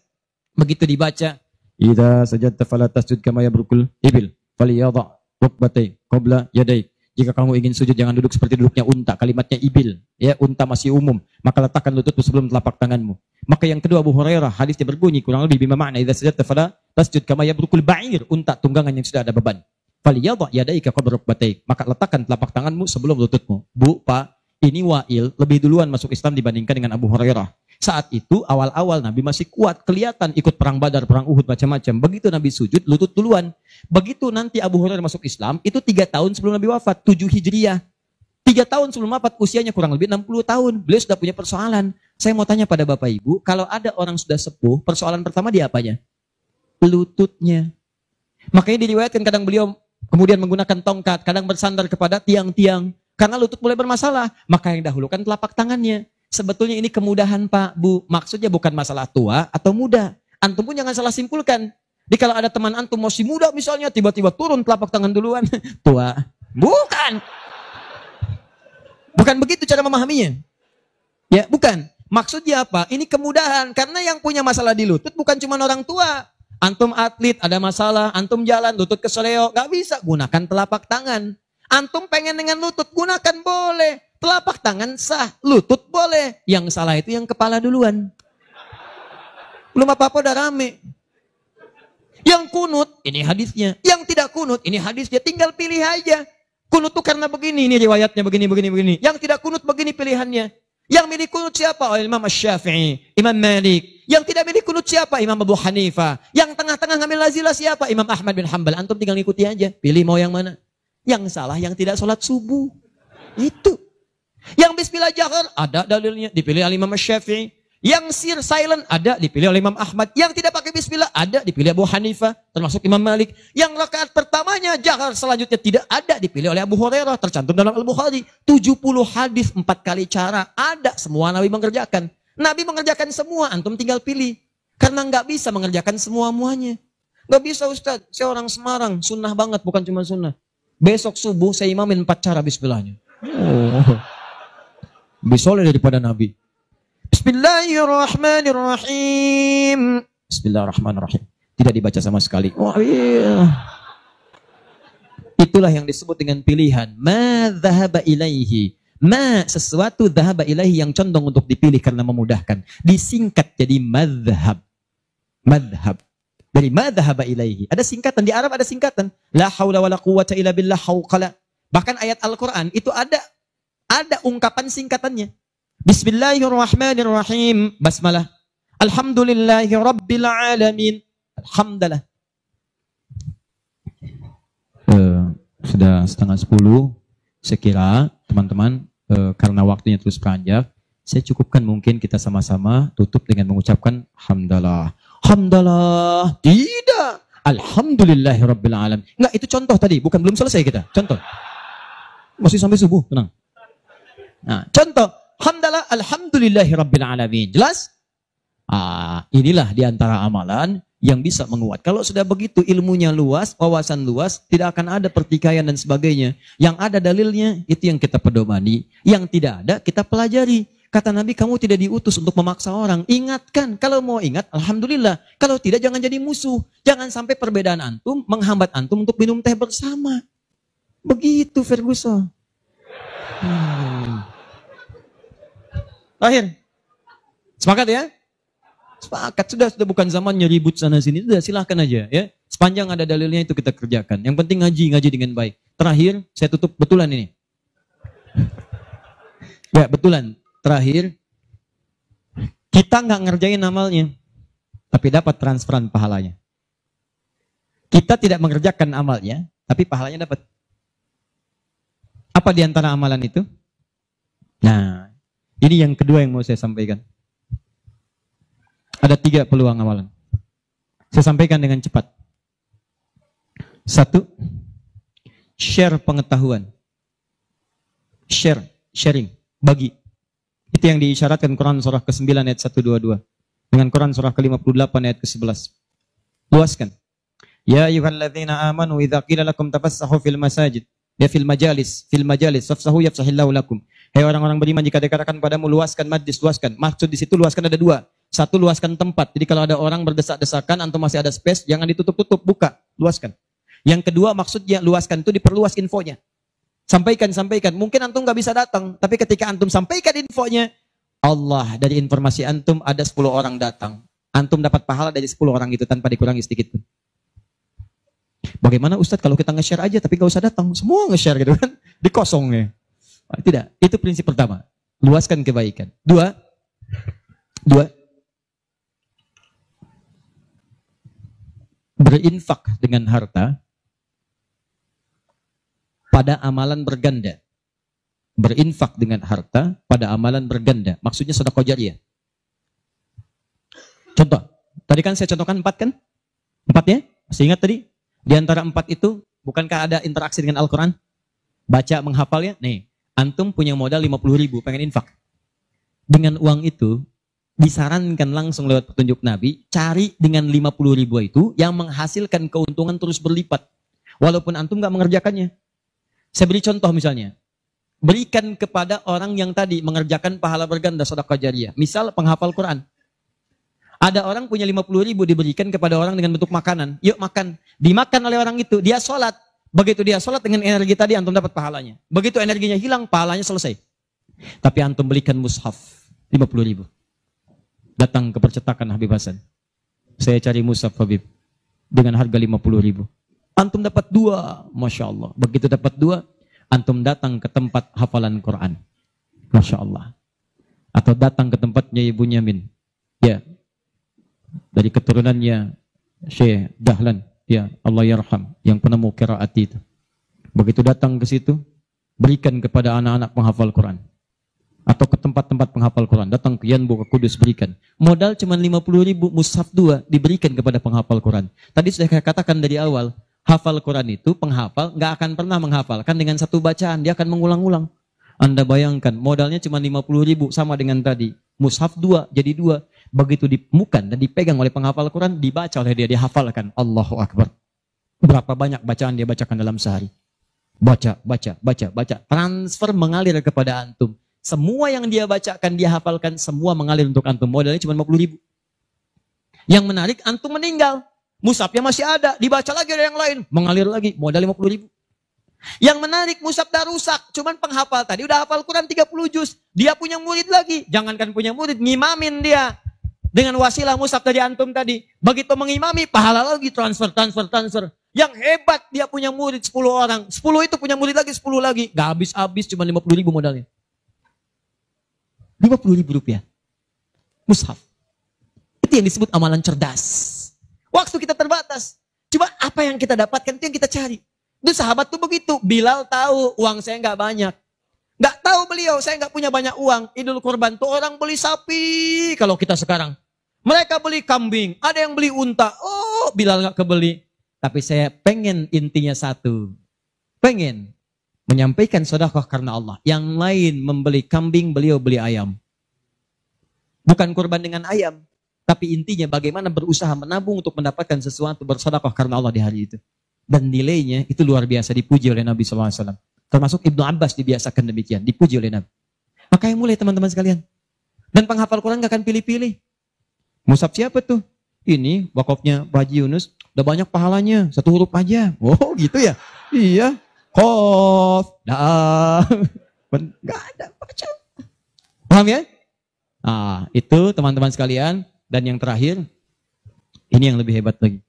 Speaker 1: Begitu dibaca, idza sajadta fala tasjud kama yabrukul ibil, falyadha rukbatai qabla yadai. Jika kamu ingin sujud jangan duduk seperti duduknya unta. Kalimatnya ibil, ya, unta masih umum. Maka letakkan lututmu sebelum telapak tanganmu. Maka yang kedua Abu Hurairah, hadisnya berbunyi kurang lebih bima makna idza sajadta fala tasjud kama yabrukul ba'ir, unta tunggangan yang sudah ada beban. Falyadha yadaika qabla rukbatai. Maka letakkan telapak tanganmu sebelum lututmu. Bu, Pak, ini Wa'il lebih duluan masuk Islam dibandingkan dengan Abu Hurairah. Saat itu awal-awal Nabi masih kuat, kelihatan ikut perang Badar, perang Uhud, macam-macam. Begitu Nabi sujud, lutut duluan. Begitu nanti Abu Hurairah masuk Islam, itu 3 tahun sebelum Nabi wafat, 7 Hijriah. 3 tahun sebelum wafat, usianya kurang lebih 60 tahun. Beliau sudah punya persoalan. Saya mau tanya pada Bapak Ibu, kalau ada orang sudah sepuh, persoalan pertama dia apanya? Lututnya. Makanya diriwayatkan kadang beliau kemudian menggunakan tongkat, kadang bersandar kepada tiang-tiang. Karena lutut mulai bermasalah, maka yang dahulukan telapak tangannya. Sebetulnya ini kemudahan Pak, Bu. Maksudnya bukan masalah tua atau muda. Antum pun jangan salah simpulkan. Jadi kalau ada teman antum masih muda misalnya, tiba-tiba turun telapak tangan duluan. Tua. Bukan. Bukan begitu cara memahaminya. Ya, bukan. Maksudnya apa? Ini kemudahan. Karena yang punya masalah di lutut bukan cuma orang tua. Antum atlet, ada masalah. Antum jalan, lutut keseleo. Gak bisa. Gunakan telapak tangan. Antum pengen dengan lutut, gunakan boleh. Telapak tangan sah, lutut boleh. Yang salah itu yang kepala duluan. Belum apa-apa udah rame. Yang kunut, ini hadisnya. Yang tidak kunut, ini hadisnya. Tinggal pilih aja. Kunut tuh karena begini, ini riwayatnya begini. Yang tidak kunut begini pilihannya. Yang milih kunut siapa? Oh, Imam Syafi'i, Imam Malik. Yang tidak milih kunut siapa? Imam Abu Hanifah. Yang tengah-tengah ngambil lazilah siapa? Imam Ahmad bin Hanbal. Antum tinggal ngikuti aja. Pilih mau yang mana. Yang salah yang tidak sholat subuh. Itu. Yang bismillah jahar, ada dalilnya, dipilih oleh Imam Syafi'i. Yang sir silent, ada, dipilih oleh Imam Ahmad. Yang tidak pakai bismillah, ada, dipilih Abu Hanifah, termasuk Imam Malik. Yang rakaat pertamanya jahar, selanjutnya tidak ada, dipilih oleh Abu Hurairah, tercantum dalam Al-Bukhari. 70 hadis, 4 kali cara, ada, semua Nabi mengerjakan. Nabi mengerjakan semua, antum tinggal pilih. Karena nggak bisa mengerjakan semua-muanya. Nggak bisa Ustaz, saya orang Semarang, sunnah banget, bukan cuma sunnah. Besok subuh saya imamin 4 cara bismillahnya. Oh. Lebih soleh daripada Nabi. Bismillahirrahmanirrahim. Bismillahirrahmanirrahim. Tidak dibaca sama sekali. Oh, iya. Itulah yang disebut dengan pilihan. Ma dhahaba ilaihi. Ma sesuatu dhahaba ilaihi yang condong untuk dipilih karena memudahkan. Disingkat jadi madhab. Madhab. Dari ma dhahaba ilaihi. Ada singkatan. Di Arab ada singkatan. La hawla wa la quwwata illa billah hawqala. Bahkan ayat Al-Quran itu ada ungkapan singkatannya. Bismillahirrahmanirrahim. Basmalah. Alhamdulillahi rabbil alamin. Alhamdulillah. Sudah 9:30. Saya kira teman-teman karena waktunya terus beranjak, saya cukupkan mungkin kita sama-sama tutup dengan mengucapkan hamdalah. Hamdalah. Tidak. Alhamdulillahi rabbil alamin. Enggak, itu contoh tadi, bukan belum selesai kita. Contoh. Masih sampai subuh, tenang. Nah, contoh, hamdalah alhamdulillahi rabbil alamin. Jelas? Inilah diantara amalan yang bisa menguat. Kalau sudah begitu ilmunya luas, wawasan luas, tidak akan ada pertikaian dan sebagainya. Yang ada dalilnya, itu yang kita pedomani. Yang tidak ada, kita pelajari. Kata Nabi, kamu tidak diutus untuk memaksa orang. Ingatkan, kalau mau ingat, alhamdulillah. Kalau tidak, jangan jadi musuh. Jangan sampai perbedaan antum menghambat antum untuk minum teh bersama. Begitu Ferguson. Akhir. Sepakat ya? Sepakat. Sudah bukan zamannya ribut sana sini. Sudah silahkan aja ya. Sepanjang ada dalilnya itu kita kerjakan. Yang penting ngaji dengan baik. Terakhir, saya tutup betulan ini. Ya, betulan. Terakhir, kita nggak ngerjain amalnya, tapi dapat transferan pahalanya. Kita tidak mengerjakan amalnya, tapi pahalanya dapat. Apa di antara amalan itu? Nah, ini yang kedua yang mau saya sampaikan. Ada 3 peluang amalan. Saya sampaikan dengan cepat. 1, share pengetahuan. Sharing, bagi. Itu yang diisyaratkan Quran surah ke-9 ayat 122. Dengan Quran surah ke-58 ayat ke-11. Luaskan. Ya ayyuhalladzina amanu idza qila lakum tafassahu fil masajid. Ya fil majalis fafsahu yafsahillahu lakum. Hai orang-orang beriman, jika dikatakan padamu luaskan majlis, luaskan. Maksud di situ luaskan ada dua. Satu, luaskan tempat. Jadi kalau ada orang berdesak-desakan, antum masih ada space, jangan ditutup-tutup, buka, luaskan. Yang kedua maksudnya luaskan itu diperluas infonya. Sampaikan. Mungkin antum nggak bisa datang, tapi ketika antum sampaikan infonya, Allah dari informasi antum ada 10 orang datang. Antum dapat pahala dari 10 orang itu tanpa dikurangi sedikit pun. Bagaimana Ustadz kalau kita nge-share aja tapi nggak usah datang, semua nge-share gitu kan, dikosongnya. Tidak, itu prinsip pertama. Luaskan kebaikan. Dua, berinfak dengan harta pada amalan berganda. Berinfak dengan harta pada amalan berganda. Maksudnya sedekah jariyah. Contoh, tadi kan saya contohkan 4 kan? 4 ya? Masih ingat tadi? Di antara 4 itu, bukankah ada interaksi dengan Al-Quran? Baca, menghafalnya. Nih, antum punya modal 50.000, pengen infak. Dengan uang itu, disarankan langsung lewat petunjuk Nabi, cari dengan 50.000 itu yang menghasilkan keuntungan terus berlipat. Walaupun antum nggak mengerjakannya. Saya beri contoh misalnya. Berikan kepada orang yang tadi mengerjakan pahala berganda sedekah jariyah. Misal penghafal Quran. Ada orang punya 50.000 diberikan kepada orang dengan bentuk makanan. Yuk makan. Dimakan oleh orang itu. Dia sholat. Begitu dia sholat dengan energi tadi antum dapat pahalanya. Begitu energinya hilang pahalanya selesai. Tapi antum belikan mushaf 50.000. Datang ke percetakan Habib Hasan. Saya cari mushaf Habib. Dengan harga 50.000. Antum dapat 2. Masya Allah. Begitu dapat 2. Antum datang ke tempat hafalan Quran. Masya Allah. Atau datang ke tempatnya Ibu Nyamin. Ya. Dari keturunannya Syekh Dahlan. Ya, Allah yarham. Yang penemu qiraat itu. Begitu datang ke situ. Berikan kepada anak-anak penghafal Quran. Atau ke tempat-tempat penghafal Quran. Datang ke Yanbu, ke Kudus, berikan. Modal cuma 50.000, mushaf 2 diberikan kepada penghafal Quran. Tadi sudah saya katakan dari awal. Hafal Quran itu, penghafal nggak akan pernah menghafalkan dengan satu bacaan, dia akan mengulang-ulang. Anda bayangkan, modalnya cuma 50.000 sama dengan tadi. Mushaf 2 jadi 2. Begitu dimukan dan dipegang oleh penghafal Quran, dibaca oleh dia, dihafalkan. Allahu Akbar. Berapa banyak bacaan dia bacakan dalam sehari? Baca. Transfer mengalir kepada antum. Semua yang dia bacakan, dia hafalkan, semua mengalir untuk antum. Modalnya cuma 50.000. Yang menarik, antum meninggal. Mushafnya masih ada, dibaca lagi ada yang lain, mengalir lagi, modal 50.000. Yang menarik, mushaf dah rusak, cuman penghafal tadi udah hafal Quran 30 juz, dia punya murid lagi, jangankan punya murid, ngimamin dia. Dengan wasilah mushaf dari antum tadi, begitu mengimami, pahala lagi, transfer. Yang hebat, dia punya murid 10 orang, 10 itu punya murid lagi, 10 lagi, gak habis-habis, cuma 50.000 modalnya. 50.000 rupiah. Mushaf. Itu yang disebut amalan cerdas. Waktu kita terbatas. Coba apa yang kita dapatkan itu yang kita cari. Itu sahabat tuh begitu. Bilal tahu uang saya nggak banyak. Nggak tahu beliau, saya nggak punya banyak uang. Idul Kurban tuh orang beli sapi. Kalau kita sekarang. Mereka beli kambing. Ada yang beli unta. Oh, Bilal nggak kebeli. Tapi saya pengen intinya satu. Pengen menyampaikan sedekah karena Allah. Yang lain membeli kambing, beliau beli ayam. Bukan kurban dengan ayam. Tapi intinya bagaimana berusaha menabung untuk mendapatkan sesuatu bersedekah karena Allah di hari itu. Dan nilainya itu luar biasa dipuji oleh Nabi SAW. Termasuk Ibnu Abbas dibiasakan demikian. Dipuji oleh Nabi. Makanya mulai teman-teman sekalian. Dan penghafal Quran gak akan pilih-pilih. Mushaf siapa tuh? Ini wakafnya Pak Haji Yunus. Udah banyak pahalanya. 1 huruf aja. Oh gitu ya? Iya. Qaf. Gak ada baca. Paham ya? Nah itu teman-teman sekalian. Dan yang terakhir, ini yang lebih hebat lagi.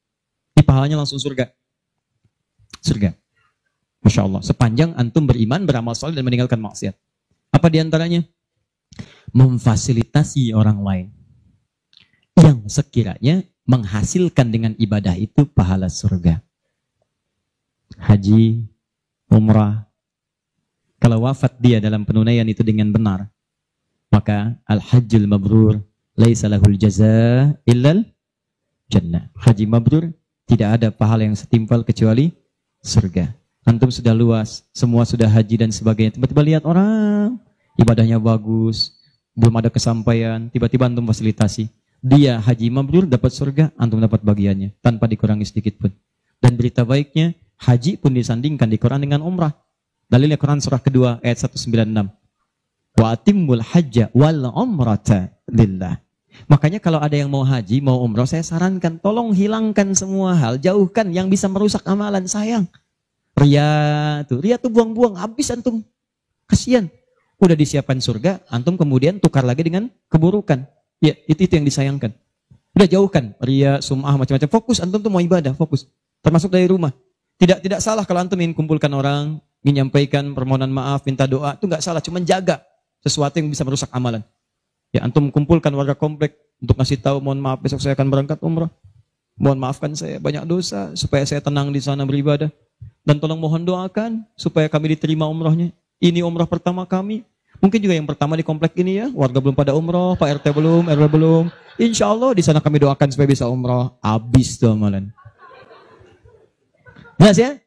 Speaker 1: Ini pahalanya langsung surga. Surga. Masya Allah. Sepanjang antum beriman, beramal saleh dan meninggalkan maksiat. Apa diantaranya? Memfasilitasi orang lain. Yang sekiranya menghasilkan dengan ibadah itu pahala surga. Haji, umrah. Kalau wafat dia dalam penunaian itu dengan benar, maka al-hajjul mabrur laisa lahul jazaa illal jannah. Haji mabrur tidak ada pahala yang setimpal kecuali surga. Antum sudah luas, semua sudah haji dan sebagainya. Tiba-tiba lihat orang ibadahnya bagus, belum ada kesampaian, tiba-tiba antum fasilitasi. Dia haji mabrur dapat surga, antum dapat bagiannya tanpa dikurangi sedikit pun. Dan berita baiknya, haji pun disandingkan di Quran dengan umrah. Dalilnya Quran surah kedua ayat 196. Wa atimmul hajja wal umrata lillah. Makanya kalau ada yang mau haji, mau umrah, saya sarankan tolong hilangkan semua hal, jauhkan yang bisa merusak amalan, sayang. Ria tuh buang-buang, habis antum. Kasihan. Udah disiapkan surga, antum kemudian tukar lagi dengan keburukan. Ya, itu yang disayangkan. Udah jauhkan ria, sum'ah, macam-macam. Fokus, antum tuh mau ibadah, fokus. Termasuk dari rumah. Tidak salah kalau antum ingin kumpulkan orang, ingin nyampaikan permohonan maaf, minta doa, itu nggak salah, cuma jaga sesuatu yang bisa merusak amalan. Ya, antum kumpulkan warga komplek untuk ngasih tahu, mohon maaf besok saya akan berangkat umrah. Mohon maafkan saya banyak dosa supaya saya tenang di sana beribadah. Dan tolong mohon doakan supaya kami diterima umrahnya. Ini umrah pertama kami. Mungkin juga yang pertama di komplek ini ya, warga belum pada umrah, Pak RT belum, RW belum. Insya Allah di sana kami doakan supaya bisa umrah. Habis tuh amalan. Jelas ya?